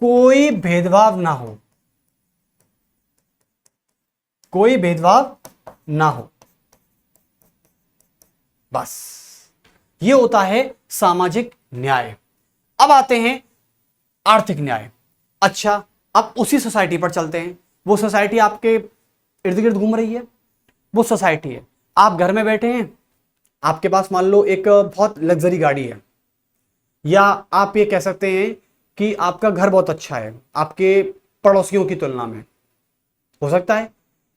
कोई भेदभाव ना हो, कोई भेदभाव ना हो। बस ये होता है सामाजिक न्याय। अब आते हैं आर्थिक न्याय। अच्छा, अब उसी सोसाइटी पर चलते हैं। वो सोसाइटी आपके इर्द गिर्द घूम रही है, वो सोसाइटी है, आप घर में बैठे हैं, आपके पास मान लो एक बहुत लग्जरी गाड़ी है, या आप ये कह सकते हैं कि आपका घर बहुत अच्छा है आपके पड़ोसियों की तुलना में। हो सकता है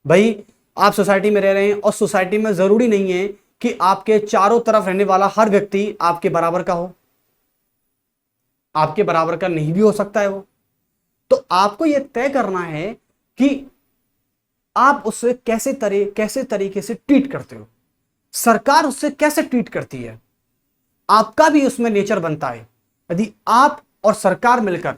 भाई आप सोसाइटी में रह रहे हैं और सोसाइटी में जरूरी नहीं है कि आपके चारों तरफ रहने वाला हर व्यक्ति आपके बराबर का हो, आपके बराबर का नहीं भी हो सकता है वो। तो आपको यह तय करना है कि आप उससे कैसे तरीके से ट्रीट करते हो, सरकार उससे कैसे ट्रीट करती है, आपका भी उसमें नेचर बनता है। यदि आप और सरकार मिलकर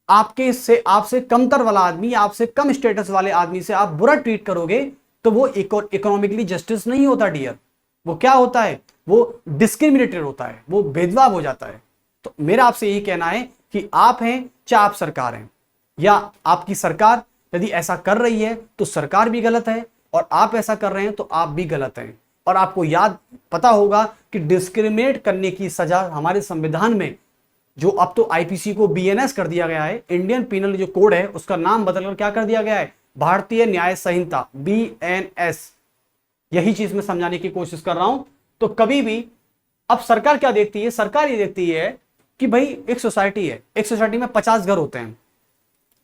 आपसे कमतर वाला आदमी, आपसे कम स्टेटस वाले आदमी से आप बुरा ट्रीट करोगे तो वो इकोनॉमिकली जस्टिस नहीं होता डियर। वो क्या होता है, वो डिस्क्रिमिनेटेड होता है, वो भेदभाव हो जाता है। तो मेरा आपसे यही कहना है कि आप हैं चाहे आप सरकार हैं, या आपकी सरकार यदि ऐसा कर रही है तो सरकार भी गलत है, और आप ऐसा कर रहे हैं तो आप भी गलत हैं। और आपको पता होगा कि डिस्क्रिमिनेट करने की सजा हमारे संविधान में, जो अब तो आईपीसी को बीएनएस कर दिया गया है, इंडियन पीनल जो कोड है उसका नाम बदलकर क्या कर दिया गया है, भारतीय न्याय संहिता, बीएनएस। यही चीज मैं समझाने की कोशिश कर रहा हूं। तो कभी भी अब सरकार क्या देखती है, सरकार ये देखती है कि भाई एक सोसाइटी है, एक सोसाइटी में 50 घर होते हैं,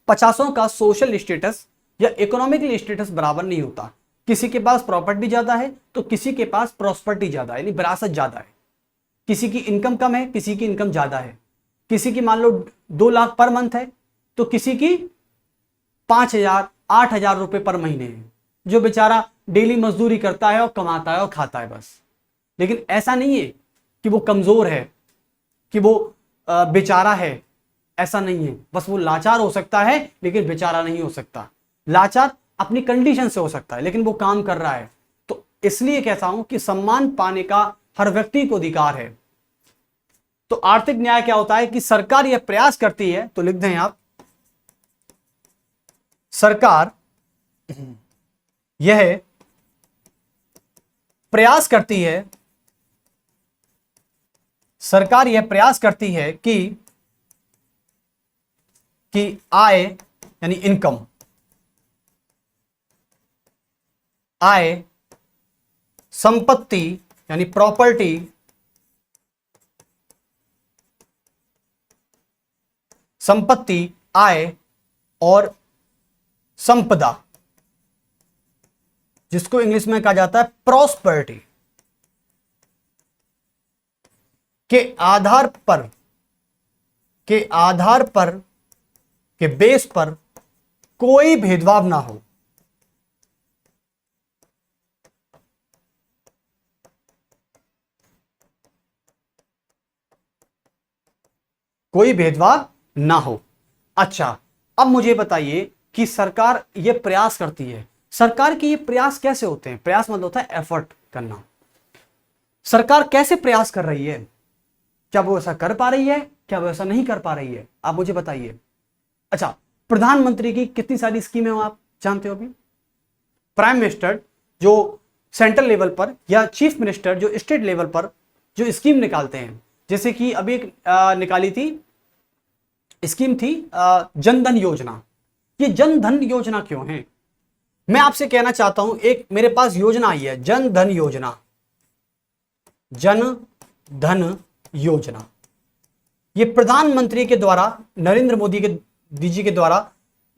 50 का सोशल स्टेटस या इकोनॉमिकली स्टेटस बराबर नहीं होता। किसी के पास प्रॉपर्टी ज्यादा है तो किसी के पास प्रॉस्पर्टी ज्यादा है, यानी विरासत ज्यादा है। किसी की इनकम कम है, किसी की इनकम ज्यादा है। किसी की मान लो 2 लाख पर मंथ है तो किसी की 5,000 8,000 रुपए पर महीने है, जो बेचारा डेली मजदूरी करता है और कमाता है और खाता है बस। लेकिन ऐसा नहीं है कि वो कमजोर है, कि वो बेचारा है, ऐसा नहीं है। बस वो लाचार हो सकता है लेकिन बेचारा नहीं हो सकता। लाचार अपनी कंडीशन से हो सकता है लेकिन वो काम कर रहा है। तो इसलिए कहता हूं कि सम्मान पाने का हर व्यक्ति को अधिकार है। तो आर्थिक न्याय क्या होता है कि सरकार यह प्रयास करती है, तो लिख दें आप, सरकार यह प्रयास करती है, सरकार यह प्रयास करती है कि आय यानी इनकम, आय, संपत्ति यानी प्रॉपर्टी, संपत्ति, आय और संपदा, जिसको इंग्लिश में कहा जाता है प्रॉस्पेरिटी, के आधार पर, के बेस पर कोई भेदभाव ना हो। कोई भेदभाव ना हो। अच्छा, अब मुझे बताइए कि सरकार यह प्रयास करती है, सरकार के ये प्रयास कैसे होते हैं? प्रयास मतलब होता है एफर्ट करना। सरकार कैसे प्रयास कर रही है? क्या वो ऐसा कर पा रही है, क्या वो ऐसा नहीं कर पा रही है? आप मुझे बताइए। अच्छा, प्रधानमंत्री की कितनी सारी स्कीमें हो आप जानते हो? अभी प्राइम मिनिस्टर जो सेंट्रल लेवल पर या चीफ मिनिस्टर जो स्टेट लेवल पर जो स्कीम निकालते हैं, जैसे कि अभी एक निकाली थी स्कीम थी जनधन योजना। ये जनधन योजना क्यों है? मैं आपसे कहना चाहता हूं, एक मेरे पास योजना आई है जनधन योजना, जनधन योजना। ये प्रधानमंत्री के द्वारा, नरेंद्र मोदी जी के द्वारा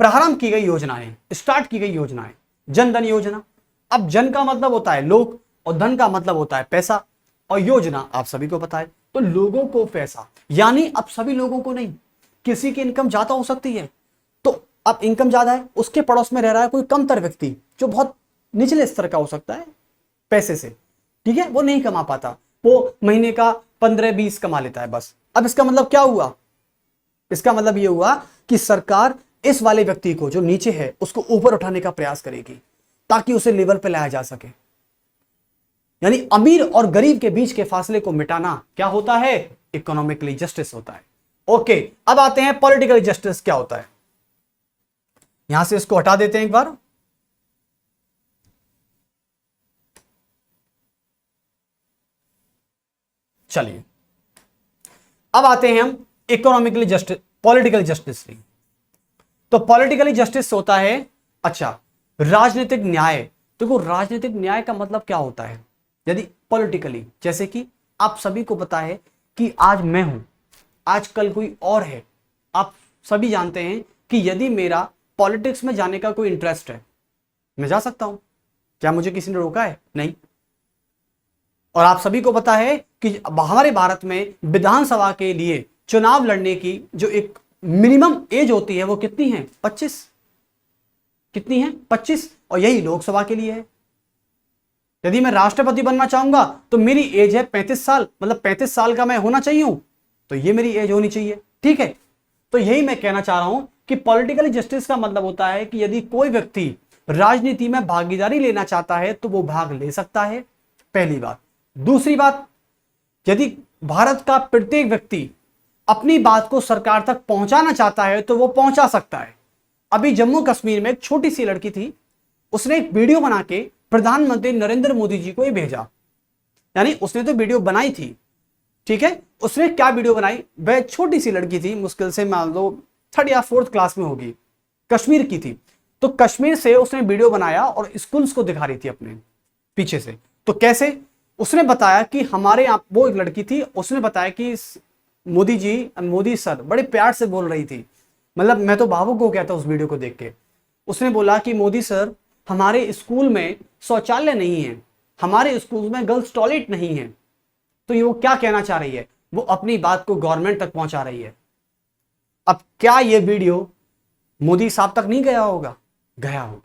प्रारंभ की गई योजना है, स्टार्ट की गई योजना है जनधन योजना। अब जन का मतलब होता है लोग और धन का मतलब होता है पैसा, और योजना आप सभी को पता है तो लोगों को पैसा, यानी अब सभी लोगों को नहीं। किसी की इनकम ज्यादा हो सकती है, तो अब इनकम ज्यादा है, उसके पड़ोस में रह रहा है कोई कमतर व्यक्ति जो बहुत निचले स्तर का हो सकता है पैसे से, ठीक है, वो नहीं कमा पाता, वो महीने का 15-20 कमा लेता है बस। अब इसका मतलब क्या हुआ? इसका मतलब ये हुआ कि सरकार इस वाले व्यक्ति को जो नीचे है उसको ऊपर उठाने का प्रयास करेगी ताकि उसे लेवल पे लाया जा सके। यानी अमीर और गरीब के बीच के फासले को मिटाना क्या होता है? इकोनॉमिकली जस्टिस होता है। ओके, अब आते हैं पॉलिटिकल जस्टिस क्या होता है। यहां से इसको हटा देते हैं एक बार। चलिए, अब आते हैं हम इकोनॉमिकली जस्टिस, पॉलिटिकल जस्टिस। तो पॉलिटिकली जस्टिस होता है, अच्छा, राजनीतिक न्याय। देखो, राजनीतिक न्याय का मतलब क्या होता है? यदि पॉलिटिकली, जैसे कि आप सभी को पता है कि आज मैं हूं, आज कल कोई और है। आप सभी जानते हैं कि यदि मेरा पॉलिटिक्स में जाने का कोई इंटरेस्ट है, मैं जा सकता हूं। क्या मुझे किसी ने रोका है? नहीं। और आप सभी को पता है कि हमारे भारत में विधानसभा के लिए चुनाव लड़ने की जो एक मिनिमम एज होती है वो कितनी है? 25। कितनी है? 25। और यही लोकसभा के लिए है। यदि मैं राष्ट्रपति बनना चाहूंगा तो मेरी एज है 35 साल, मतलब 35 साल का मैं होना चाहिए हूं, तो ये मेरी एज होनी चाहिए, ठीक है। तो यही मैं कहना चाह रहा हूं कि पॉलिटिकल जस्टिस का मतलब होता है कि यदि कोई व्यक्ति राजनीति में भागीदारी लेना चाहता है तो वो भाग ले सकता है, पहली बात। दूसरी बात, यदि भारत का प्रत्येक व्यक्ति अपनी बात को सरकार तक पहुंचाना चाहता है तो वो पहुंचा सकता है। अभी जम्मू कश्मीर में एक छोटी सी लड़की थी, उसने एक वीडियो बना के प्रधानमंत्री नरेंद्र मोदी जी को ही भेजा। यानी उसने तो वीडियो बनाई थी, ठीक है। उसने क्या वीडियो बनाई? वह छोटी सी लड़की थी, मुश्किल से मान लो 3rd या 4th क्लास में होगी, कश्मीर की थी। तो कश्मीर से उसने वीडियो बनाया और स्कूल्स को दिखा रही थी अपने पीछे से। तो कैसे? उसने बताया कि हमारे यहाँ, वो एक लड़की थी, उसने बताया कि मोदी जी, मोदी सर, बड़े प्यार से बोल रही थी। मतलब मैं तो भावुक हो गया था उस वीडियो को देख के। उसने बोला कि मोदी सर, हमारे स्कूल में शौचालय नहीं है, हमारे स्कूल में गर्ल्स टॉयलेट नहीं है। तो ये वो क्या कहना चाह रही है, वो अपनी बात को गवर्नमेंट तक पहुंचा रही है। अब क्या ये वीडियो मोदी साहब तक नहीं गया होगा? गया होगा,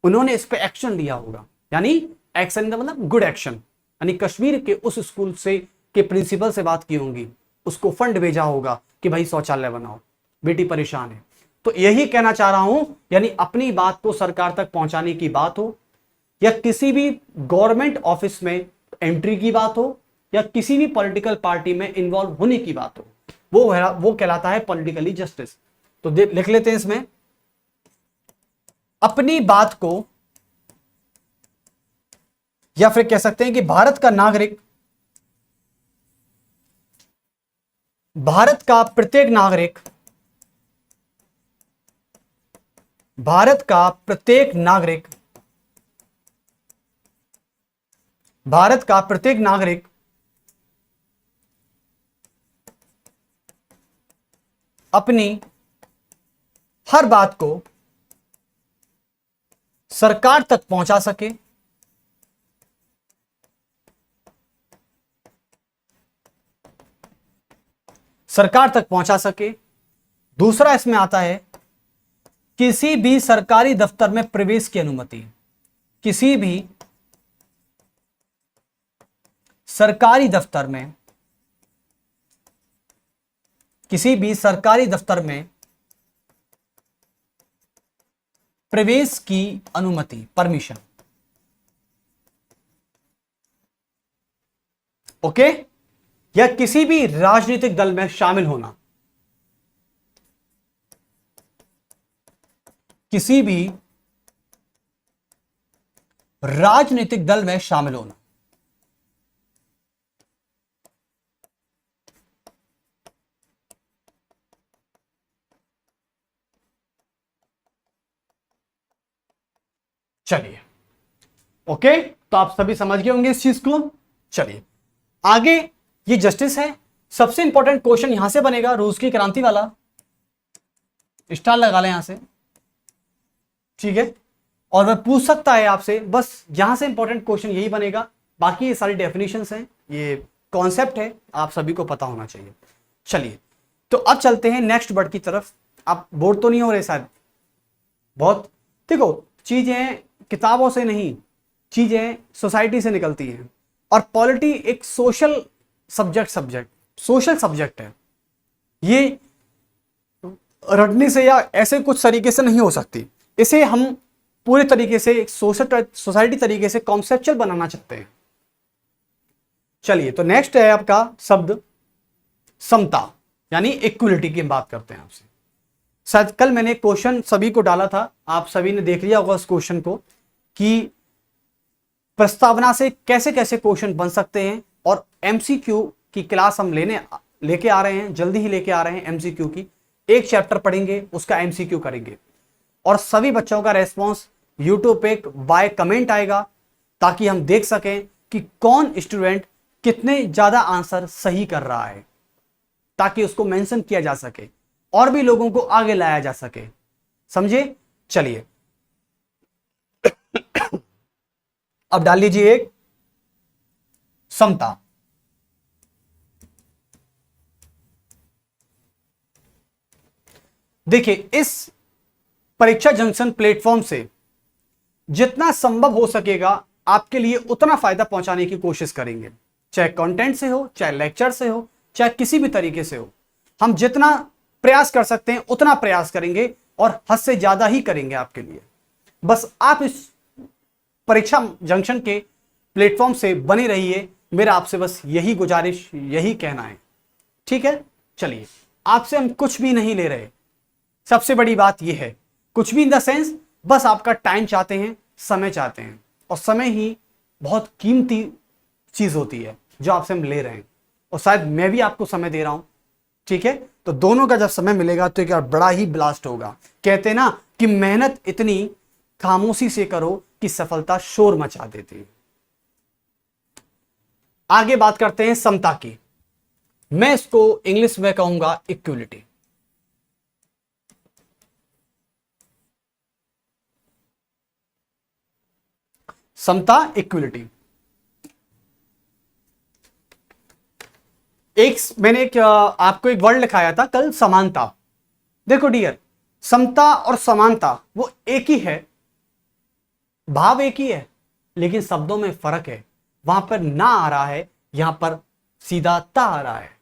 उन्होंने इस पे एक्शन लिया होगा। यानी एक्शन का मतलब गुड एक्शन, यानी कश्मीर के उस स्कूल से के प्रिंसिपल से बात की होगी, उसको फंड भेजा होगा कि भाई शौचालय बनाओ, बेटी परेशान है। तो यही कहना चाह रहा हूं, यानी अपनी बात को सरकार तक पहुंचाने की बात हो, या किसी भी गवर्नमेंट ऑफिस में एंट्री की बात हो, या किसी भी पॉलिटिकल पार्टी में इन्वॉल्व होने की बात हो, वो कहलाता है पॉलिटिकली जस्टिस। तो लिख लेते हैं इसमें, अपनी बात को, या फिर कह सकते हैं कि भारत का नागरिक, भारत का प्रत्येक नागरिक, भारत का प्रत्येक नागरिक, भारत का प्रत्येक नागरिक अपनी हर बात को सरकार तक पहुंचा सके, सरकार तक पहुंचा सके। दूसरा इसमें आता है, किसी भी सरकारी दफ्तर में प्रवेश की अनुमति, किसी भी सरकारी दफ्तर में, किसी भी सरकारी दफ्तर में प्रवेश की अनुमति, परमिशन। ओके? या किसी भी राजनीतिक दल में शामिल होना, किसी भी राजनीतिक दल में शामिल होना। चलिए, ओके, तो आप सभी समझ गए होंगे इस चीज को। चलिए आगे, ये जस्टिस है। सबसे इंपॉर्टेंट क्वेश्चन यहां से बनेगा, रूस की क्रांति वाला, स्टार लगा लें यहां से, ठीक है। और वह पूछ सकता है आपसे, बस यहां से इंपॉर्टेंट क्वेश्चन यही बनेगा। बाकी ये सारी डेफिनेशंस हैं, ये कॉन्सेप्ट है, आप सभी को पता होना चाहिए। चलिए, तो अब चलते हैं नेक्स्ट वर्ड की तरफ। आप बोर तो नहीं हो रहे शायद? बहुत, देखो चीजें किताबों से नहीं, चीजें सोसाइटी से निकलती हैं। और पॉलिटी एक सोशल सोशल सब्जेक्ट है। ये रटने से या ऐसे कुछ तरीके से नहीं हो सकती। इसे हम पूरे तरीके से सोसाइटी तरीके से कॉन्सेप्चुअल बनाना चाहते हैं। चलिए, तो नेक्स्ट है आपका शब्द समता, यानी इक्वलिटी की बात करते हैं आपसे। शायद कल मैंने क्वेश्चन सभी को डाला था, आप सभी ने देख लिया होगा उस क्वेश्चन को, कि प्रस्तावना से कैसे कैसे क्वेश्चन बन सकते हैं। और एमसीक्यू की क्लास हम लेके आ रहे हैं, जल्दी ही लेके आ रहे हैं एमसीक्यू की। एक चैप्टर पढ़ेंगे, उसका एमसीक्यू करेंगे, और सभी बच्चों का रेस्पॉन्स यूट्यूब पे बाय कमेंट आएगा, ताकि हम देख सकें कि कौन स्टूडेंट कितने ज्यादा आंसर सही कर रहा है, ताकि उसको मेंशन किया जा सके और भी लोगों को आगे लाया जा सके। समझे? चलिए अब डाल लीजिए एक समता। देखिए, इस परीक्षा जंक्शन प्लेटफॉर्म से जितना संभव हो सकेगा आपके लिए उतना फायदा पहुंचाने की कोशिश करेंगे, चाहे कंटेंट से हो, चाहे लेक्चर से हो, चाहे किसी भी तरीके से हो। हम जितना प्रयास कर सकते हैं उतना प्रयास करेंगे, और हद से ज्यादा ही करेंगे आपके लिए। बस आप इस परीक्षा जंक्शन के प्लेटफॉर्म से बने रहिए, मेरा आपसे बस यही गुजारिश, यही कहना है, ठीक है। चलिए, आपसे हम कुछ भी नहीं ले रहे, सबसे बड़ी बात यह है, कुछ भी इन द सेंस, बस आपका टाइम चाहते हैं, समय चाहते हैं। और समय ही बहुत कीमती चीज होती है जो आपसे हम ले रहे हैं, और शायद मैं भी आपको समय दे रहा हूं, ठीक है। तो दोनों का जब समय मिलेगा तो एक बड़ा ही ब्लास्ट होगा। कहते ना कि मेहनत इतनी खामोशी से करो कि सफलता शोर मचा देती है। आगे बात करते हैं समता की। मैं इसको इंग्लिश में कहूंगा इक्वलिटी। समता, इक्विलिटी। मैंने आपको एक वर्ड लिखाया था कल, समानता। देखो डियर, समता और समानता वो एक ही है, भाव एक ही है, लेकिन शब्दों में फर्क है। वहां पर ना आ रहा है, यहां पर सीधा ता आ रहा है।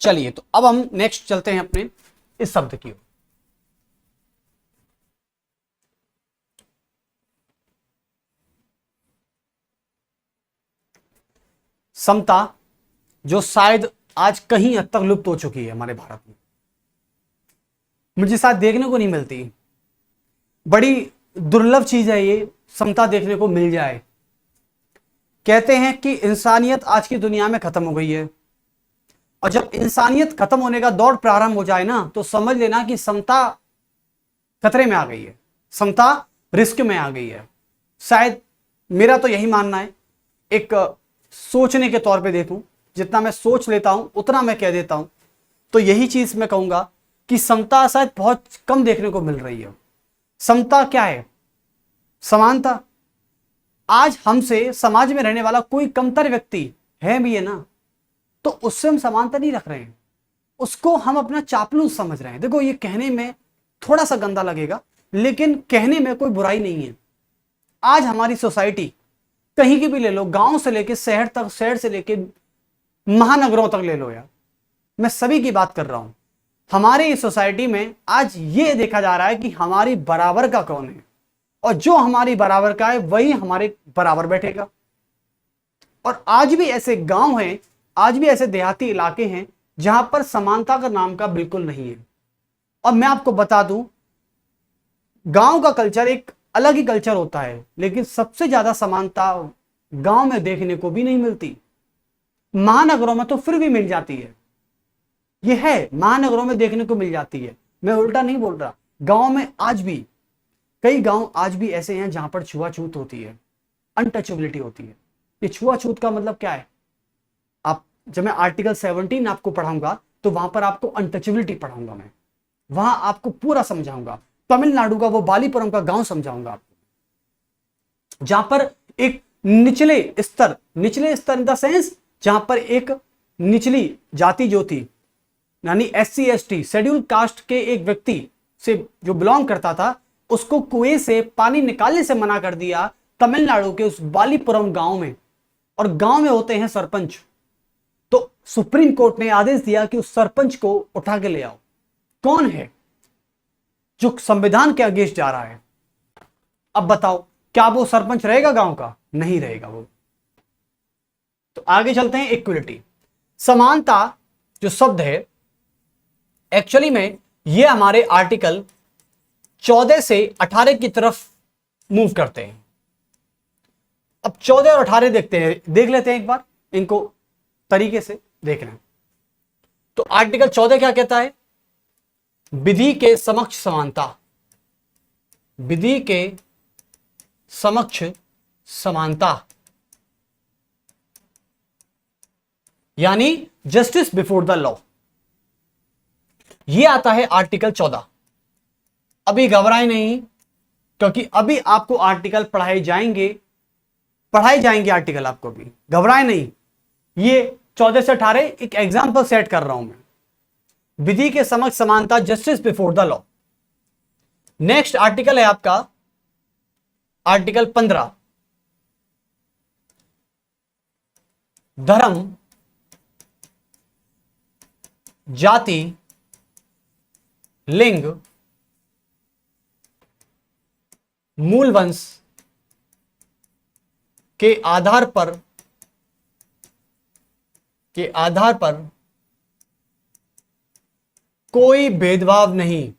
चलिए, तो अब हम नेक्स्ट चलते हैं अपने इस शब्द की ओर। समता, जो शायद आज कहीं हद तक लुप्त हो चुकी है हमारे भारत में, मुझे शायद देखने को नहीं मिलती। बड़ी दुर्लभ चीज है ये, समता देखने को मिल जाए। कहते हैं कि इंसानियत आज की दुनिया में खत्म हो गई है, और जब इंसानियत खत्म होने का दौर प्रारंभ हो जाए ना, तो समझ लेना कि समता खतरे में आ गई है, समता रिस्क में आ गई है। शायद मेरा तो यही मानना है, एक सोचने के तौर पे देखूं, जितना मैं सोच लेता हूं उतना मैं कह देता हूं, तो यही चीज मैं कहूंगा कि समता शायद बहुत कम देखने को मिल रही है। समता क्या है? समानता। आज हमसे समाज में रहने वाला कोई कमतर व्यक्ति है भी है ना, तो उससे हम समानता नहीं रख रहे हैं, उसको हम अपना चापलूस समझ रहे हैं। देखो, ये कहने में थोड़ा सा गंदा लगेगा, लेकिन कहने में कोई बुराई नहीं है। आज हमारी सोसाइटी कहीं की भी ले लो, गांव से लेके शहर तक, शहर से लेके महानगरों तक ले लो यार, मैं सभी की बात कर रहा हूं। हमारे इस सोसाइटी में आज ये देखा जा रहा है कि हमारी बराबर का कौन है, और जो हमारी बराबर का है वही हमारे बराबर बैठेगा। और आज भी ऐसे गांव हैं, आज भी ऐसे देहाती इलाके हैं जहां पर समानता का नाम का बिल्कुल नहीं है। और मैं आपको बता दूं, गांव का कल्चर एक अलग ही कल्चर होता है, लेकिन सबसे ज्यादा समानता गांव में देखने को भी नहीं मिलती। महानगरों में तो फिर भी मिल जाती है, यह है, महानगरों में देखने को मिल जाती है, मैं उल्टा नहीं बोल रहा। गांव में आज भी, कई गांव आज भी ऐसे हैं जहां पर छुआछूत होती है, अनटचेबिलिटी होती है। ये छुआछूत का मतलब क्या है? आप, जब मैं आर्टिकल 17 आपको पढ़ाऊंगा तो वहां पर आपको अनटचेबिलिटी पढ़ाऊंगा, मैं वहां आपको पूरा समझाऊंगा। तमिलनाडु का वो बालीपुरम का गांव समझाऊंगा आपको, जहां पर एक निचले स्तर इन द सेंस, जहां पर एक निचली जाति जो थी, यानी SC ST शेड्यूल कास्ट के एक व्यक्ति से जो बिलोंग करता था, उसको कुएं से पानी निकालने से मना कर दिया तमिलनाडु के उस बालीपुरम गांव में। और गांव में होते हैं सरपंच, तो सुप्रीम कोर्ट ने आदेश दिया कि उस सरपंच को उठा के ले आओ। कौन है जो संविधान के अगेंस्ट जा रहा है? अब बताओ, क्या वो सरपंच रहेगा गांव का? नहीं रहेगा वो। तो आगे चलते हैं, इक्विलिटी। समानता जो शब्द है, एक्चुअली में ये हमारे आर्टिकल 14 से 18 की तरफ मूव करते हैं। अब 14 और 18 देख लेते हैं एक बार, इनको तरीके से देख रहे हैं। तो आर्टिकल 14 क्या कहता है? विधि के समक्ष समानता, विधि के समक्ष समानता, यानी जस्टिस बिफोर द लॉ। यह आता है आर्टिकल 14। अभी घबराए नहीं, क्योंकि अभी आपको आर्टिकल पढ़ाए जाएंगे आर्टिकल आपको भी, घबराए नहीं। ये 14 से 18 एक एग्जाम्पल सेट कर रहा हूं मैं। विधि के समक्ष समानता, justice before the law. Next article है आपका आर्टिकल 15, धर्म, जाति, लिंग, मूल वंश के आधार पर कोई भेदभाव नहीं,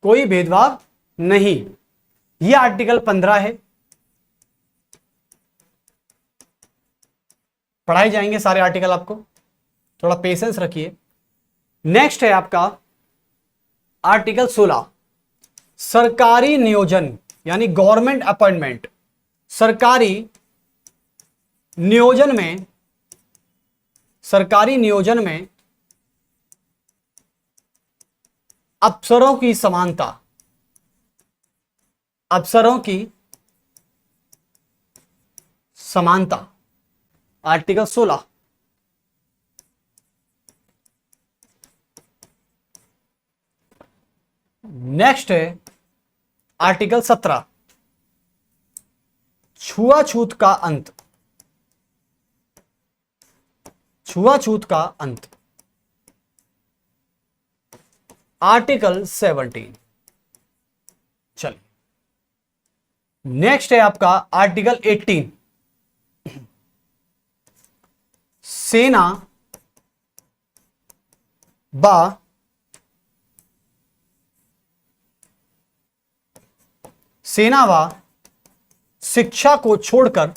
कोई भेदभाव नहीं। यह आर्टिकल 15 है। पढ़ाए जाएंगे सारे आर्टिकल, आपको थोड़ा पेशेंस रखिए। नेक्स्ट है आपका आर्टिकल 16, सरकारी नियोजन, यानी गवर्नमेंट अपॉइंटमेंट। सरकारी नियोजन में अफसरों की समानता, अफसरों की समानता, आर्टिकल 16। नेक्स्ट है आर्टिकल 17, छुआछूत का अंत, छुआछूत का अंत, आर्टिकल 17। चलिए नेक्स्ट है आपका आर्टिकल 18, सेना व सेना व शिक्षा को छोड़कर,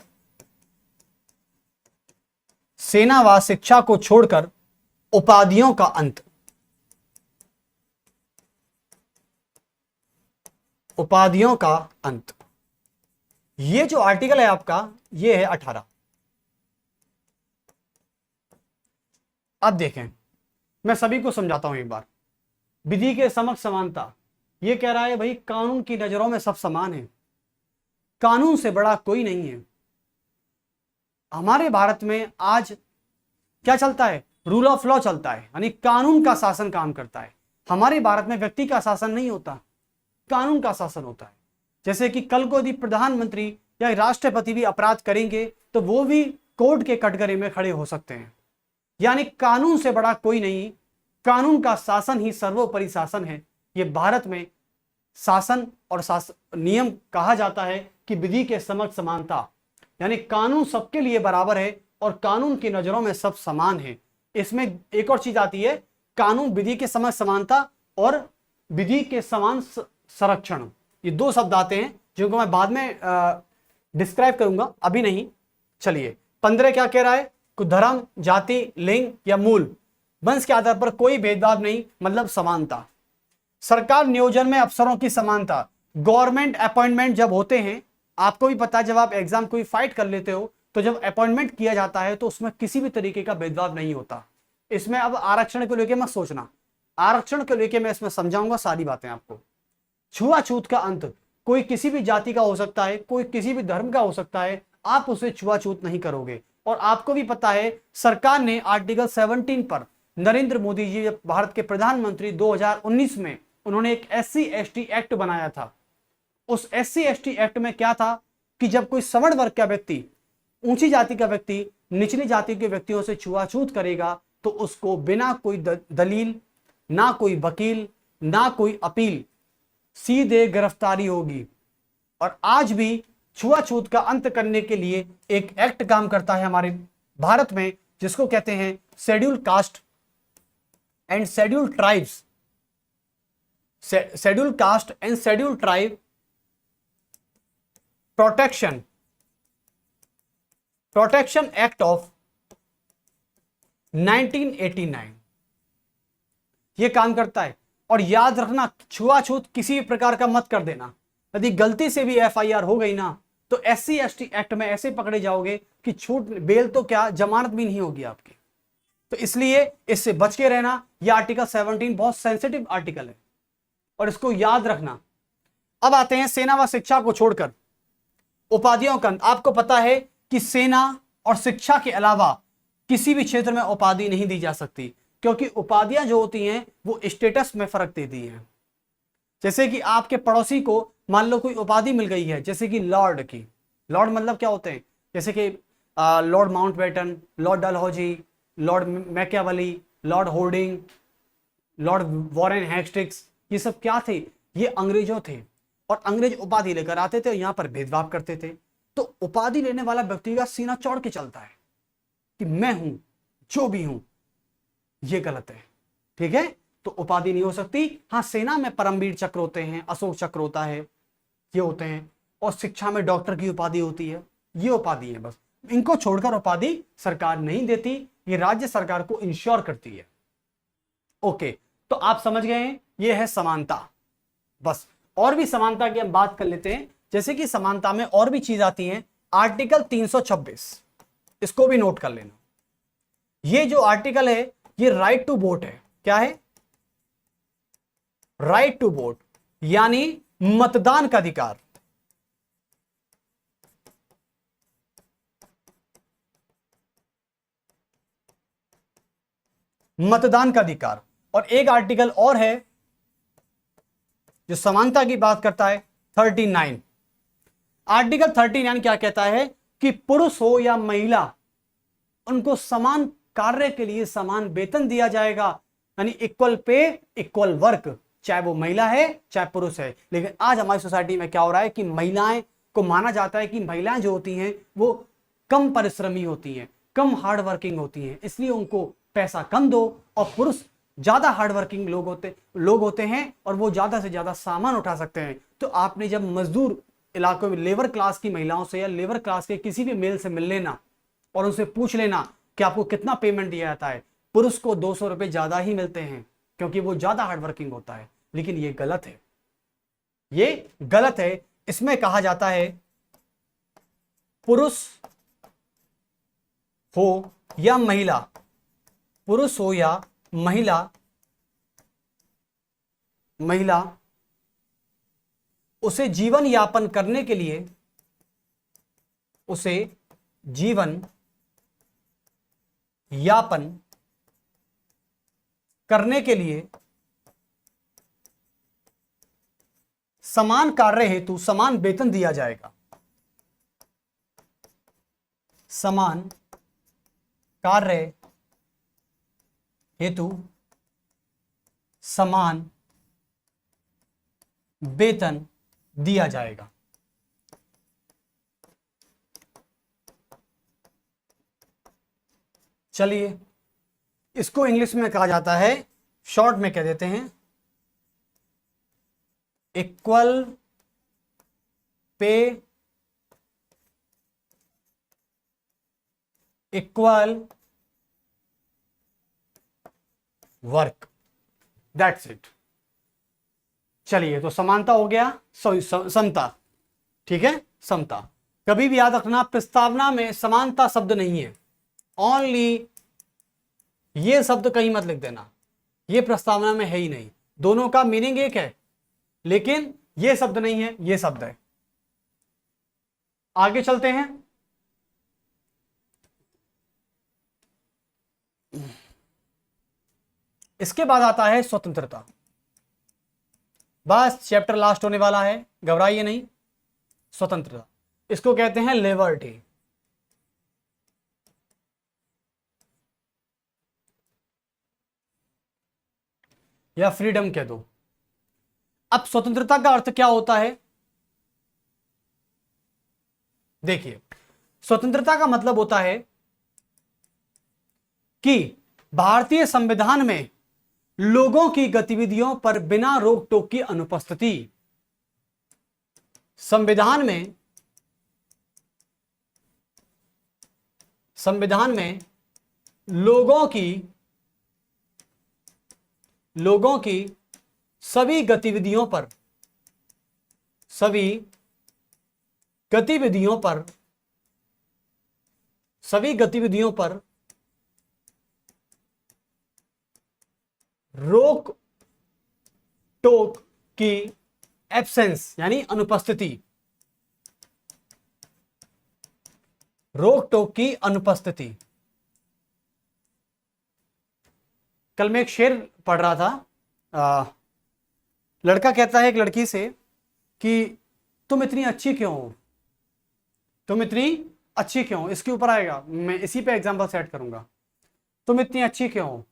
सेना व शिक्षा को छोड़कर उपाधियों का अंत, उपाधियों का अंत। ये जो आर्टिकल है आपका, ये है 18। अब देखें, मैं सभी को समझाता हूं एक बार। विधि के समक्ष समानता, ये कह रहा है भाई कानून की नजरों में सब समान है, कानून से बड़ा कोई नहीं है। हमारे भारत में आज क्या चलता है? रूल ऑफ लॉ चलता है, यानी कानून का शासन काम करता है। हमारे भारत में व्यक्ति का शासन नहीं होता, कानून का शासन होता है। जैसे कि कल को यदि प्रधानमंत्री या राष्ट्रपति भी अपराध करेंगे तो वो भी कोर्ट के कटघरे में खड़े हो सकते हैं। यानी कानून से बड़ा कोई नहीं, कानून का शासन ही सर्वोपरि शासन है। ये भारत में शासन और नियम कहा जाता है कि विधि के समक्ष समानता, यानी कानून सबके लिए बराबर है और कानून की नजरों में सब समान है। इसमें एक और चीज आती है, कानून विधि के समक्ष समानता और विधि के समान संरक्षण, ये दो शब्द आते हैं जिनको मैं बाद में डिस्क्राइब करूंगा, अभी नहीं। चलिए 15 क्या कह रहा है? कुछ धर्म, जाति, लिंग या मूल वंश के आधार पर कोई भेदभाव नहीं, मतलब समानता। सरकार नियोजन में अफसरों की समानता, गवर्नमेंट अपॉइंटमेंट जब होते हैं, आपको भी पता है जब आप एग्जाम कोई फाइट कर लेते हो तो जब अपॉइंटमेंट किया जाता है तो उसमें किसी भी तरीके का भेदभाव नहीं होता। इसमें अब आरक्षण को लेकर मत सोचना, आरक्षण को लेकर मैं इसमें समझाऊंगा सारी बातें आपको। छुआछूत का अंत, कोई किसी भी जाति का हो सकता है, कोई किसी भी धर्म का हो सकता है, आप उसे छुआछूत नहीं करोगे। और आपको भी पता है सरकार ने आर्टिकल 17 पर, नरेंद्र मोदी जी जब भारत के प्रधानमंत्री 2019 में उन्होंने एक SC/ST एक्ट बनाया था। उस SC/ST एक्ट में क्या था कि जब कोई सवर्ण वर्ग का व्यक्ति, ऊंची जाति का व्यक्ति निचली जाति के व्यक्तियों से छुआछूत करेगा तो उसको बिना कोई दलील, ना कोई वकील, ना कोई अपील, सीधे गिरफ्तारी होगी। और आज भी छुआछूत का अंत करने के लिए एक एक्ट काम करता है हमारे भारत में, जिसको कहते हैं schedule caste and schedule tribes, schedule caste and schedule tribe protection act of 1989। ये काम करता है। और याद रखना, छुआछूत किसी भी प्रकार का मत कर देना। यदि गलती से भी FIR हो गई ना तो SC/ST एक्ट में ऐसे पकड़े जाओगे कि छूट, बेल तो क्या, जमानत भी नहीं होगी आपकी। तो इसलिए इससे बच के रहना। यह आर्टिकल 17 बहुत सेंसिटिव आर्टिकल है और इसको याद रखना। अब आते हैं सेना व शिक्षा को छोड़कर उपाधियों का। आपको पता है कि सेना और शिक्षा के अलावा किसी भी क्षेत्र में उपाधि नहीं दी जा सकती, क्योंकि उपाधियां जो होती हैं वो स्टेटस में फर्क देती हैं। जैसे कि आपके पड़ोसी को मान लो कोई उपाधि मिल गई है, जैसे कि लॉर्ड की। लॉर्ड मतलब क्या होते हैं? जैसे कि Lord Mountbatten, Lord Dalhousie, Lord Machiavelli, Lord hoarding, Lord Warren Hastings, ये सब क्या थे? ये अंग्रेजों थे और अंग्रेज उपाधि लेकर आते थे और यहां पर भेदभाव करते थे। तो उपाधि लेने वाला व्यक्ति का सीना चौड़ के चलता है कि मैं हूं, जो भी हूं। ये गलत है, ठीक है? तो उपाधि नहीं हो सकती। हाँ, सेना में परमवीर चक्र होते हैं, अशोक चक्र होता है, ये होते हैं। और शिक्षा में डॉक्टर की उपाधि होती है, ये उपाधि है। बस इनको छोड़कर उपाधि सरकार नहीं देती, ये राज्य सरकार को इंश्योर करती है। ओके, तो आप समझ गए हैं, ये है समानता। बस और भी समानता की हम बात कर लेते हैं। जैसे कि समानता में और भी चीज आती है। आर्टिकल 326, इसको भी नोट कर लेना। ये जो आर्टिकल है ये राइट टू वोट है। क्या है? राइट टू वोट यानी मतदान का अधिकार। मतदान का अधिकार। और एक आर्टिकल और है जो समानता की बात करता है, 39। आर्टिकल 39 क्या कहता है कि पुरुष हो या महिला, उनको समान कार्य के लिए समान वेतन दिया जाएगा, यानी इक्वल पे इक्वल वर्क, चाहे वो महिला है चाहे पुरुष है। लेकिन आज हमारी सोसाइटी में क्या हो रहा है कि महिलाएं को माना जाता है कि महिलाएं जो होती हैं वो कम परिश्रमी होती हैं, कम हार्ड वर्किंग होती हैं, इसलिए उनको पैसा कम दो, और पुरुष ज्यादा हार्ड वर्किंग लोग होते हैं और वो ज्यादा से ज्यादा सामान उठा सकते हैं। तो आपने जब मजदूर इलाकों में लेबर क्लास की महिलाओं से या लेबर क्लास के किसी भी मेल से मिल लेना और उनसे पूछ लेना कि आपको कितना पेमेंट दिया जाता है, पुरुष को 200 रुपए ज्यादा ही मिलते हैं क्योंकि वो ज्यादा हार्ड वर्किंग होता है। लेकिन ये गलत है, ये गलत है। इसमें कहा जाता है पुरुष हो या महिला, पुरुष हो या महिला उसे जीवन यापन करने के लिए, उसे जीवन यापन करने के लिए समान कार्य हेतु समान वेतन दिया जाएगा। समान कार्य हेतु समान वेतन दिया जाएगा। चलिए, इसको इंग्लिश में कहा जाता है, शॉर्ट में कह देते हैं equal pay equal work, that's it. चलिए, तो समानता हो गया, सॉरी समता, ठीक है, समता। कभी भी याद रखना प्रस्तावना में समानता शब्द नहीं है, ओनली ये शब्द कहीं मत लिख देना, ये प्रस्तावना में है ही नहीं। दोनों का मीनिंग एक है लेकिन ये शब्द नहीं है, ये शब्द है। आगे चलते हैं। इसके बाद आता है स्वतंत्रता। बस चैप्टर लास्ट होने वाला है, घबराइए नहीं। स्वतंत्रता, इसको कहते हैं लिबर्टी। या फ्रीडम कह दो। अब स्वतंत्रता का अर्थ क्या होता है? देखिए, स्वतंत्रता का मतलब होता है कि भारतीय संविधान में लोगों की गतिविधियों पर बिना रोक टोक की अनुपस्थिति। संविधान में लोगों की सभी गतिविधियों पर रोक टोक की एब्सेंस यानी अनुपस्थिति, रोक टोक की अनुपस्थिति। कल मैं एक शेर पढ़ रहा था, लड़का कहता है एक लड़की से कि तुम इतनी अच्छी क्यों हो, तुम इतनी अच्छी क्यों हो। इसके ऊपर आएगा, मैं इसी पे एग्जांपल सेट करूंगा। तुम इतनी अच्छी क्यों हो,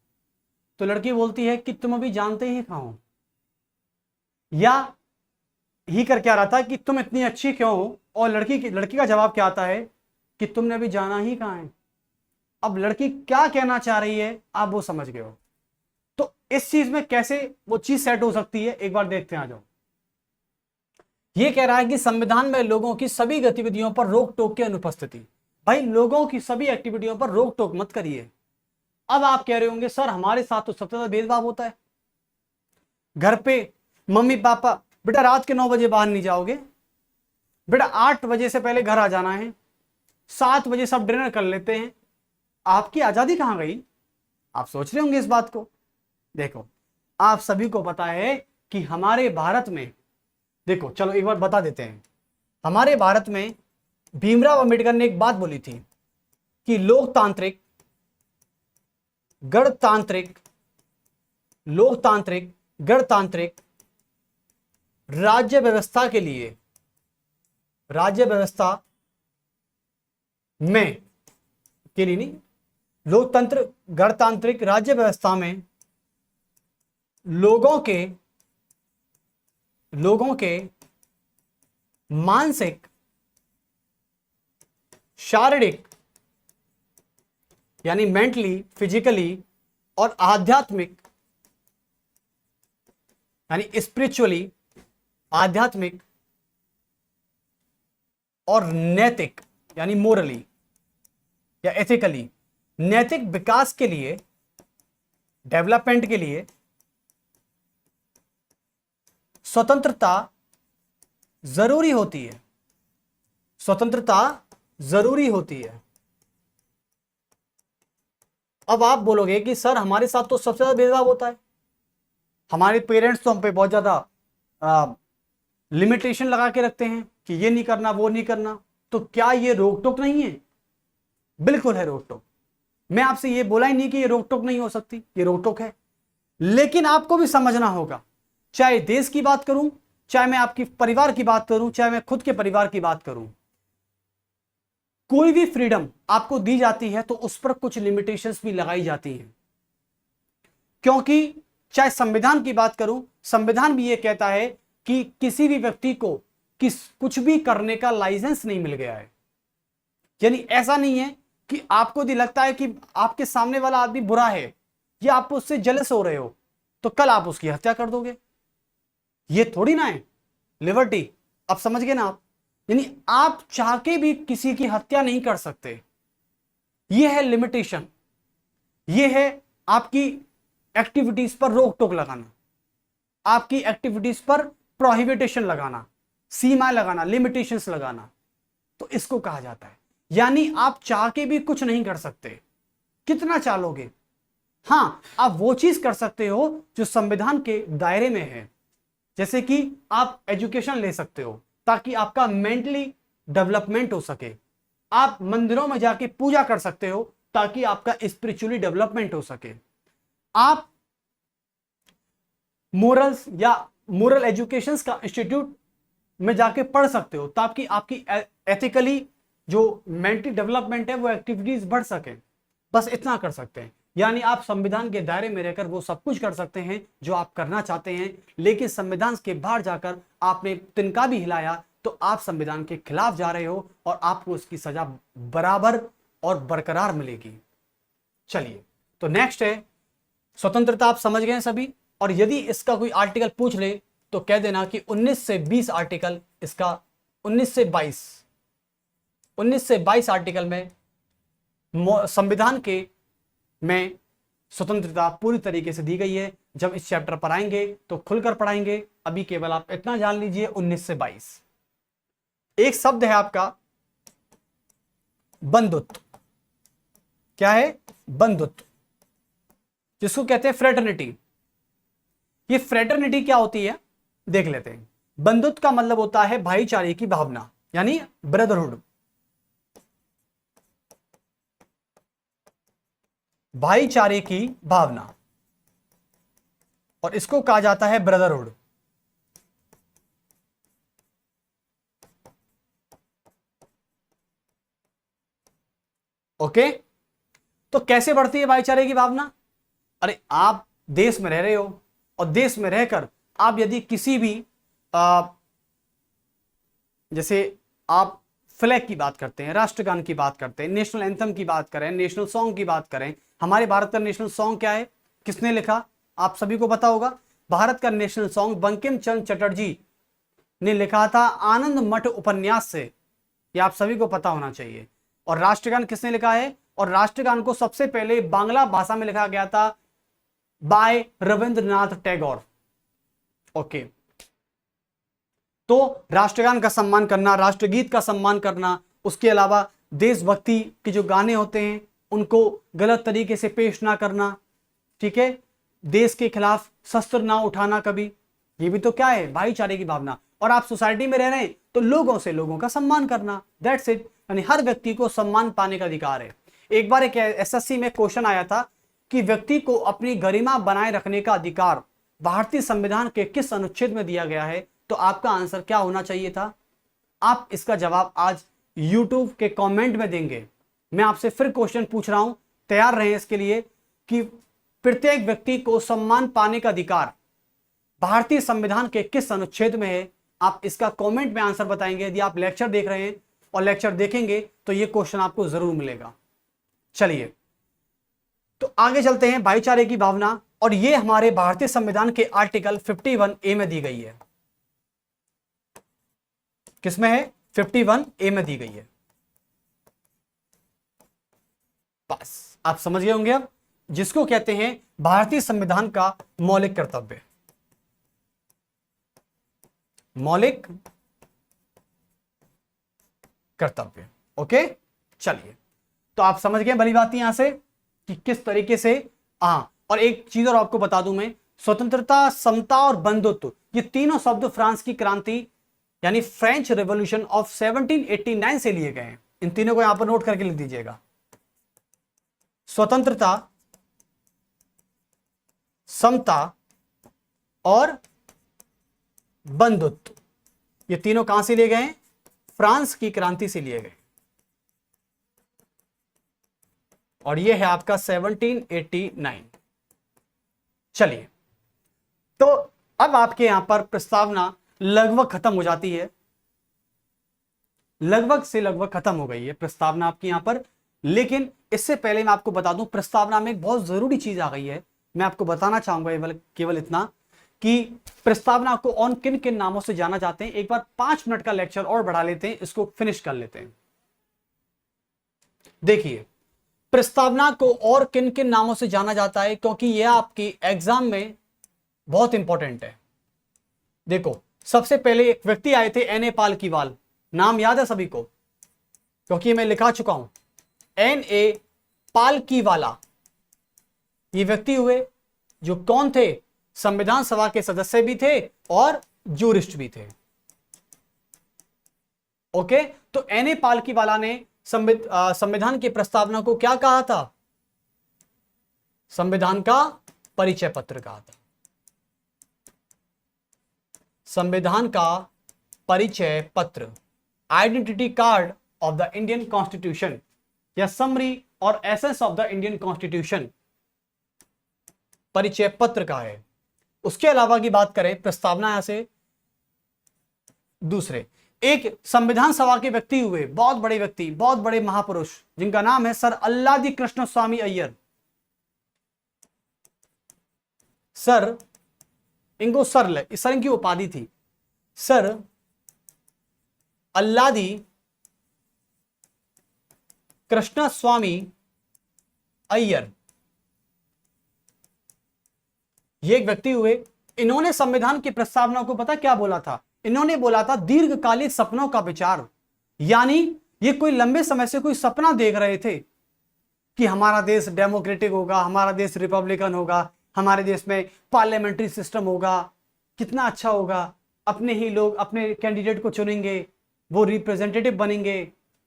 तो लड़की बोलती है कि तुम अभी जानते ही कहां हो, या ही कर क्या रहा था कि तुम इतनी अच्छी क्यों हो, और लड़की का जवाब क्या आता है कि तुमने अभी जाना ही कहां है। अब लड़की क्या कहना चाह रही है आप वो समझ गए हो। तो इस चीज में कैसे वो चीज सेट हो सकती है, एक बार देखते हैं, आ जाओ। ये कह रहा है कि संविधान में लोगों की सभी गतिविधियों पर रोक टोक की अनुपस्थिति। भाई, लोगों की सभी एक्टिविटियों पर रोक टोक मत करिए। अब आप कह रहे होंगे सर हमारे साथ तो सबसे ज्यादा भेदभाव होता है, घर पे मम्मी पापा बेटा रात के 9 बजे बाहर नहीं जाओगे, बेटा 8 बजे से पहले घर आ जाना है, 7 बजे सब डिनर कर लेते हैं, आपकी आजादी कहां गई। आप सोच रहे होंगे इस बात को। देखो, आप सभी को पता है कि हमारे भारत में, देखो चलो एक बार बता देते हैं, हमारे भारत में भीमराव अंबेडकर ने एक बात बोली थी कि लोकतांत्रिक, गणतांत्रिक, लोकतांत्रिक, गणतांत्रिक राज्य व्यवस्था के लिए, राज्य व्यवस्था में के लिए नहीं, लोकतंत्र गणतांत्रिक राज्य व्यवस्था में लोगों के मानसिक, शारीरिक यानी मेंटली, फिजिकली और आध्यात्मिक यानी स्पिरिचुअली, आध्यात्मिक और नैतिक यानी मोरली या एथिकली, नैतिक विकास के लिए, डेवलपमेंट के लिए स्वतंत्रता जरूरी होती है, स्वतंत्रता जरूरी होती है। अब आप बोलोगे कि सर हमारे साथ तो सबसे ज्यादा भेदभाव होता है, हमारे पेरेंट्स तो हम पे बहुत ज्यादा लिमिटेशन लगा के रखते हैं कि ये नहीं करना, वो नहीं करना, तो क्या ये रोक टोक नहीं है? बिल्कुल है रोक टोक। मैं आपसे ये बोला ही नहीं कि ये रोक टोक नहीं हो सकती, ये रोक टोक है। लेकिन आपको भी समझना होगा, चाहे देश की बात करूं, चाहे मैं आपकी परिवार की बात करूं, चाहे मैं खुद के परिवार की बात करूं, कोई भी फ्रीडम आपको दी जाती है तो उस पर कुछ लिमिटेशंस भी लगाई जाती हैं। क्योंकि चाहे संविधान की बात करूं, संविधान भी ये कहता है कि किसी भी व्यक्ति को कुछ भी करने का लाइसेंस नहीं मिल गया है। यानी ऐसा नहीं है कि आपको यदि लगता है कि आपके सामने वाला आदमी बुरा है या आप उससे जेलस हो रहे हो तो कल आप उसकी हत्या कर दोगे, ये थोड़ी ना है लिबर्टी। अब समझ गए ना आप? यानी आप चाह के भी किसी की हत्या नहीं कर सकते, यह है लिमिटेशन, यह है आपकी एक्टिविटीज पर रोक टोक लगाना, आपकी एक्टिविटीज पर प्रोहिबिटेशन लगाना, सीमा लगाना, लिमिटेशंस लगाना, तो इसको कहा जाता है। यानी आप चाह के भी कुछ नहीं कर सकते। कितना चालोगे? हां, आप वो चीज कर सकते हो जो संविधान के दायरे में है, जैसे कि आप एजुकेशन ले सकते हो ताकि आपका मेंटली डेवलपमेंट हो सके, आप मंदिरों में जाके पूजा कर सकते हो ताकि आपका स्पिरिचुअली डेवलपमेंट हो सके, आप मोरल्स या मोरल एजुकेशंस का इंस्टीट्यूट में जाके पढ़ सकते हो ताकि आपकी एथिकली जो मेंटली डेवलपमेंट है वो एक्टिविटीज बढ़ सके। बस इतना कर सकते हैं। यानी आप संविधान के दायरे में रहकर वो सब कुछ कर सकते हैं जो आप करना चाहते हैं, लेकिन संविधान के बाहर जाकर आपने तिनका भी हिलाया तो आप संविधान के खिलाफ जा रहे हो और आपको इसकी सजा बराबर और बरकरार मिलेगी। चलिए, तो नेक्स्ट है स्वतंत्रता। आप समझ गए सभी? और यदि इसका कोई आर्टिकल पूछ ले तो कह देना कि 19 से 20 आर्टिकल, इसका 19 से 22 आर्टिकल में संविधान के में स्वतंत्रता पूरी तरीके से दी गई है। जब इस चैप्टर पर आएंगे तो खुलकर पढ़ाएंगे, अभी केवल आप इतना जान लीजिए 19 से 22। एक शब्द है आपका बंधुत्व। क्या है? बंधुत्व, जिसको कहते हैं फ्रेटर्निटी। ये फ्रेटर्निटी क्या होती है देख लेते हैं। बंधुत्व का मतलब होता है भाईचारे की भावना, यानी ब्रदरहुड, भाईचारे की भावना, और इसको कहा जाता है ब्रदरहुड। ओके, तो कैसे बढ़ती है भाईचारे की भावना? अरे आप देश में रह रहे हो और देश में रहकर आप यदि किसी भी जैसे आप फ्लैग की बात करते हैं, राष्ट्रगान की बात करते हैं, नेशनल एंथम की बात करें, नेशनल सॉन्ग की बात करें। हमारे भारत का नेशनल सॉन्ग क्या है? किसने लिखा? आप सभी को पता होगा। भारत का नेशनल सॉन्ग बंकिम चंद्र चटर्जी ने लिखा था आनंद मठ उपन्यास से, यह आप सभी को पता होना चाहिए। और राष्ट्रगान किसने लिखा है? और राष्ट्रगान को सबसे पहले बांग्ला भाषा में लिखा गया था बाय रविंद्रनाथ टैगोर। ओके, तो राष्ट्रगान का सम्मान करना, राष्ट्रगीत का सम्मान करना, उसके अलावा देशभक्ति के जो गाने होते हैं उनको गलत तरीके से पेश ना करना, ठीक है, देश के खिलाफ शस्त्र ना उठाना कभी, ये भी तो क्या है, भाईचारे की भावना। और आप सोसाइटी में रह रहे हैं तो लोगों से लोगों का सम्मान करना, दैट्स इट। यानी हर व्यक्ति को सम्मान पाने का अधिकार है। एक बार एक एसएससी में क्वेश्चन आया था कि व्यक्ति को अपनी गरिमा बनाए रखने का अधिकार भारतीय संविधान के किस अनुच्छेद में दिया गया है, तो आपका आंसर क्या होना चाहिए था? आप इसका जवाब आज YouTube के कमेंट में देंगे। मैं आपसे फिर क्वेश्चन पूछ रहा हूं, तैयार रहें इसके लिए, कि प्रत्येक व्यक्ति को सम्मान पाने का अधिकार भारतीय संविधान के किस अनुच्छेद में है? आप इसका कमेंट में आंसर बताएंगे। यदि आप लेक्चर देख रहे हैं और लेक्चर देखेंगे तो यह क्वेश्चन आपको जरूर मिलेगा। चलिए तो आगे चलते हैं। भाईचारे की भावना, और यह हमारे भारतीय संविधान के आर्टिकल 51A में दी गई है। किसमें है? 51A में दी गई है। बस आप समझ गए होंगे अब, जिसको कहते हैं भारतीय संविधान का मौलिक कर्तव्य। मौलिक कर्तव्य, ओके। चलिए तो आप समझ गए भली बात यहां से कि किस तरीके से। हाँ, और एक चीज और आपको बता दूं मैं, स्वतंत्रता, समता और बंधुत्व, ये तीनों शब्द फ्रांस की क्रांति यानी फ्रेंच रेवोल्यूशन ऑफ 1789 से लिए गए हैं। इन तीनों को यहां पर नोट करके लिख दीजिएगा। स्वतंत्रता, समता और बंधुत्व, ये तीनों कहां से लिए गए हैं? फ्रांस की क्रांति से लिए गए। और ये है आपका 1789। चलिए तो अब आपके यहां पर प्रस्तावना लगभग खत्म हो जाती है, लगभग से लगभग खत्म हो गई है प्रस्तावना आपकी यहां पर। लेकिन इससे पहले मैं आपको बता दूं, प्रस्तावना में एक बहुत जरूरी चीज आ गई है। मैं आपको बताना चाहूंगा केवल इतना कि प्रस्तावना को और किन किन नामों से जाना जाते हैं। एक बार 5 मिनट का लेक्चर और बढ़ा लेते हैं, इसको फिनिश कर लेते हैं। देखिए प्रस्तावना को और किन किन नामों से जाना जाता है, क्योंकि यह आपकी एग्जाम में बहुत इंपॉर्टेंट है। देखो सबसे पहले एक व्यक्ति आए थे, एन ए पालकीवाल। नाम याद है सभी को? क्योंकि मैं लिखा चुका हूं, एन ए पालकीवाला। ये व्यक्ति हुए जो कौन थे? संविधान सभा के सदस्य भी थे और जूरिस्ट भी थे। ओके, तो एन ए पालकीवाला ने संविधान की प्रस्तावना को क्या कहा था? संविधान का परिचय पत्र कहा था। संविधान का परिचय पत्र, identity card of the Indian constitution या समरी और essence of the Indian constitution परिचय पत्र का है। उसके अलावा की बात करें प्रस्तावना, यहां से दूसरे एक संविधान सभा के व्यक्ति हुए, बहुत बड़े व्यक्ति, बहुत बड़े महापुरुष, जिनका नाम है सर अल्लादी कृष्ण स्वामी अय्यर। सर, इनको सर इनकी उपाधि थी, सर अल्लादी कृष्ण स्वामी अय्यर। ये एक व्यक्ति हुए, इन्होंने संविधान की प्रस्तावना को पता क्या बोला था? इन्होंने बोला था दीर्घकालिक सपनों का विचार। यानी ये कोई लंबे समय से कोई सपना देख रहे थे कि हमारा देश डेमोक्रेटिक होगा, हमारा देश रिपब्लिकन होगा, हमारे देश में पार्लियामेंट्री सिस्टम होगा, कितना अच्छा होगा, अपने ही लोग अपने कैंडिडेट को चुनेंगे, वो रिप्रेजेंटेटिव बनेंगे,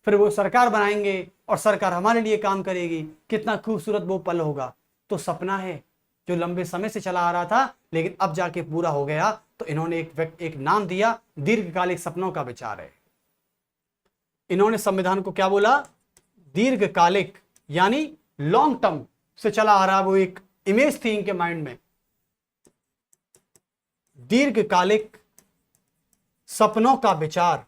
फिर वो सरकार बनाएंगे और सरकार हमारे लिए काम करेगी, कितना खूबसूरत वो पल होगा। तो सपना है जो लंबे समय से चला आ रहा था, लेकिन अब जाके पूरा हो गया। तो इन्होंने एक नाम दिया, दीर्घकालिक सपनों का विचार है। इन्होंने संविधान को क्या बोला? दीर्घकालिक, यानी लॉन्ग टर्म से चला आ रहा, वो एक इमेज थी इनके माइंड में, दीर्घकालिक सपनों का विचार।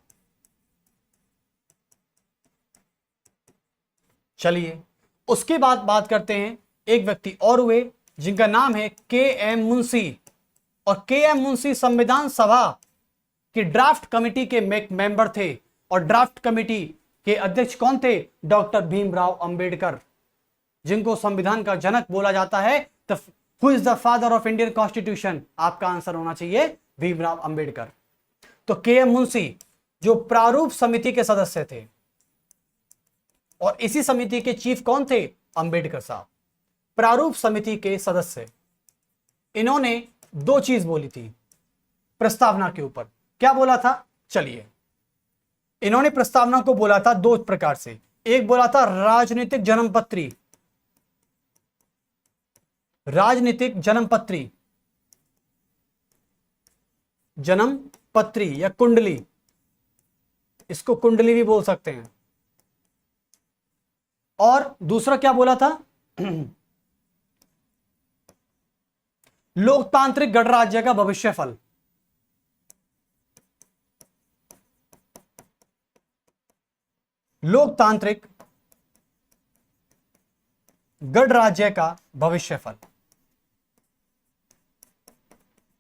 चलिए उसके बाद बात करते हैं, एक व्यक्ति और हुए जिनका नाम है के एम मुंशी। और के एम मुंशी संविधान सभा की ड्राफ्ट कमेटी के मेंबर थे, और ड्राफ्ट कमेटी के अध्यक्ष कौन थे? डॉक्टर भीमराव अंबेडकर, जिनको संविधान का जनक बोला जाता है। Who is the father of Indian constitution? आपका आंसर होना चाहिए भीमराव अंबेडकर। तो के एम मुंशी जो प्रारूप समिति के सदस्य थे, और इसी समिति के चीफ कौन थे? अंबेडकर साहब, प्रारूप समिति के सदस्य। इन्होंने दो चीज बोली थी, प्रस्तावना के ऊपर। क्या बोला था, चलिए, इन्होंने प्रस्तावना को बोला था दो प्रकार से। एक बोला था राजनीतिक जन्मपत्री, राजनीतिक जन्मपत्री, जन्मपत्री या कुंडली, इसको कुंडली भी बोल सकते हैं। और दूसरा क्या बोला था, लोकतांत्रिक गणराज्य का भविष्यफल। लोकतांत्रिक गणराज्य का भविष्यफल,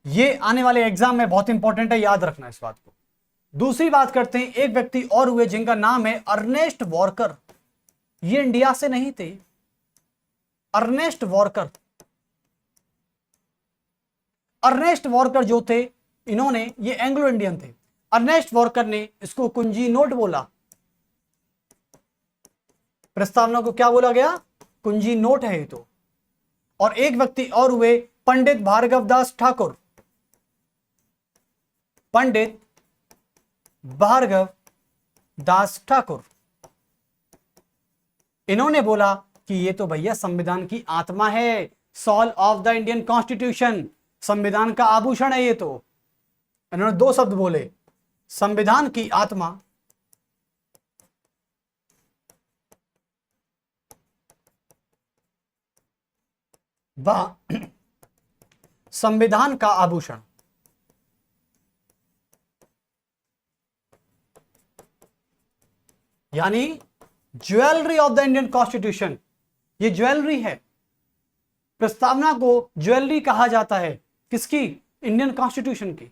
ये आने वाले एग्जाम में बहुत इंपॉर्टेंट है, याद रखना इस बात को। दूसरी बात करते हैं, एक व्यक्ति और हुए जिनका नाम है अर्नेस्ट वॉकर। ये इंडिया से नहीं थे, अर्नेस्ट वॉकर। अर्नेस्ट वॉकर जो थे, इन्होंने, ये एंग्लो इंडियन थे। अर्नेस्ट वॉकर ने इसको कुंजी नोट बोला। प्रस्तावना को क्या बोला गया, कुंजी नोट है ये तो। और एक व्यक्ति और हुए पंडित भार्गव दास ठाकुर। पंडित भार्गव दास ठाकुर, इन्होंने बोला कि ये तो भैया संविधान की आत्मा है, soul of the Indian constitution, संविधान का आभूषण है ये तो। इन्होंने दो शब्द बोले, संविधान की आत्मा व संविधान का आभूषण। यानी jewellery of the Indian constitution, ये ज्वेलरी है। प्रस्तावना को ज्वेलरी कहा जाता है, किसकी, इंडियन कॉन्स्टिट्यूशन की।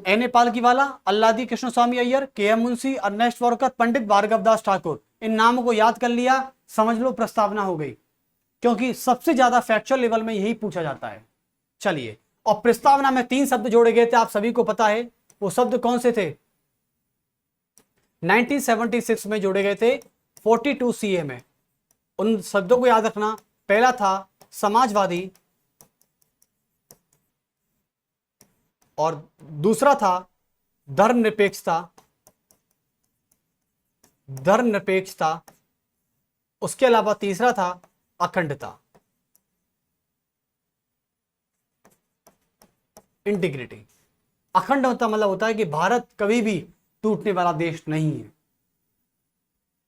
एन ए पालकीवाला, अल्लादी कृष्ण स्वामी अय्यर, के एम मुंशी, अर्नेस्ट वॉकर, पंडित भार्गव दास ठाकुर, इन नामों को याद कर लिया, समझ लो प्रस्तावना हो गई। क्योंकि सबसे ज्यादा फैक्चुअल लेवल में यही पूछा जाता है। चलिए, और प्रस्तावना में 3 शब्द जोड़े गए थे, आप सभी को पता है। वो शब्द कौन से थे, 1976 में जोड़े गए थे 42 CA में। उन शब्दों को याद रखना। पहला था समाजवादी और दूसरा था धर्मनिरपेक्षता, धर्मनिरपेक्षता, उसके अलावा तीसरा था अखंडता, इंटीग्रिटी। अखंडता मतलब होता है कि भारत कभी भी टूटने वाला देश नहीं है।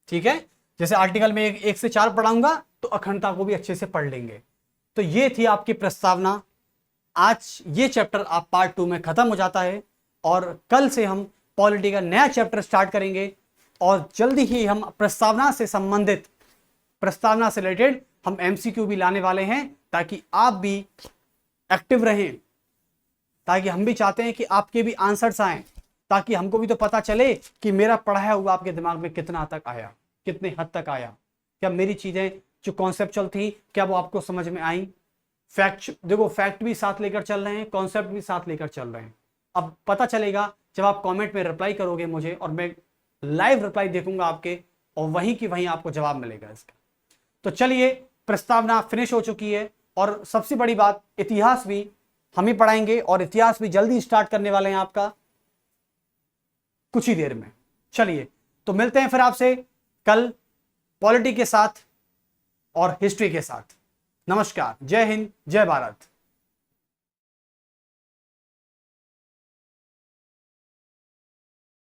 ठीक है, जैसे आर्टिकल में 1 से 4 पढ़ाऊंगा तो अखंडता को भी अच्छे से पढ़ लेंगे। तो ये थी आपकी प्रस्तावना। आज ये चैप्टर आप पार्ट 2 में खत्म हो जाता है और कल से हम पॉलिटी का नया चैप्टर स्टार्ट करेंगे और जल्दी ही हम प्रस्तावना से संबंधित, प्रस्तावना से रिलेटेड हम MCQ भी लाने वाले हैं, ताकि आप भी एक्टिव रहें, ताकि हम भी चाहते हैं कि आपके भी आंसर्स आएं, ताकि हमको भी तो पता चले कि मेरा पढ़ाया हुआ आपके दिमाग में कितना तक आया, कितने हद तक आया, क्या मेरी चीजें जो कॉन्सेप्चुअल थी क्या वो आपको समझ में आई। फैक्ट देखो, फैक्ट भी साथ लेकर चल रहे हैं, कॉन्सेप्ट भी साथ लेकर चल रहे हैं। अब पता चलेगा जब आप कमेंट में रिप्लाई करोगे मुझे और मैं लाइव रिप्लाई देखूंगा आपके, और वहीं की वहीं आपको जवाब मिलेगा इसका। तो चलिए, प्रस्तावना फिनिश हो चुकी है और सबसे बड़ी बात, इतिहास भी हम ही पढ़ाएंगे और इतिहास भी जल्दी स्टार्ट करने वाले हैं आपका कुछ ही देर में। चलिए, तो मिलते हैं फिर आपसे कल पॉलिटी के साथ और हिस्ट्री के साथ। नमस्कार, जय हिंद, जय भारत।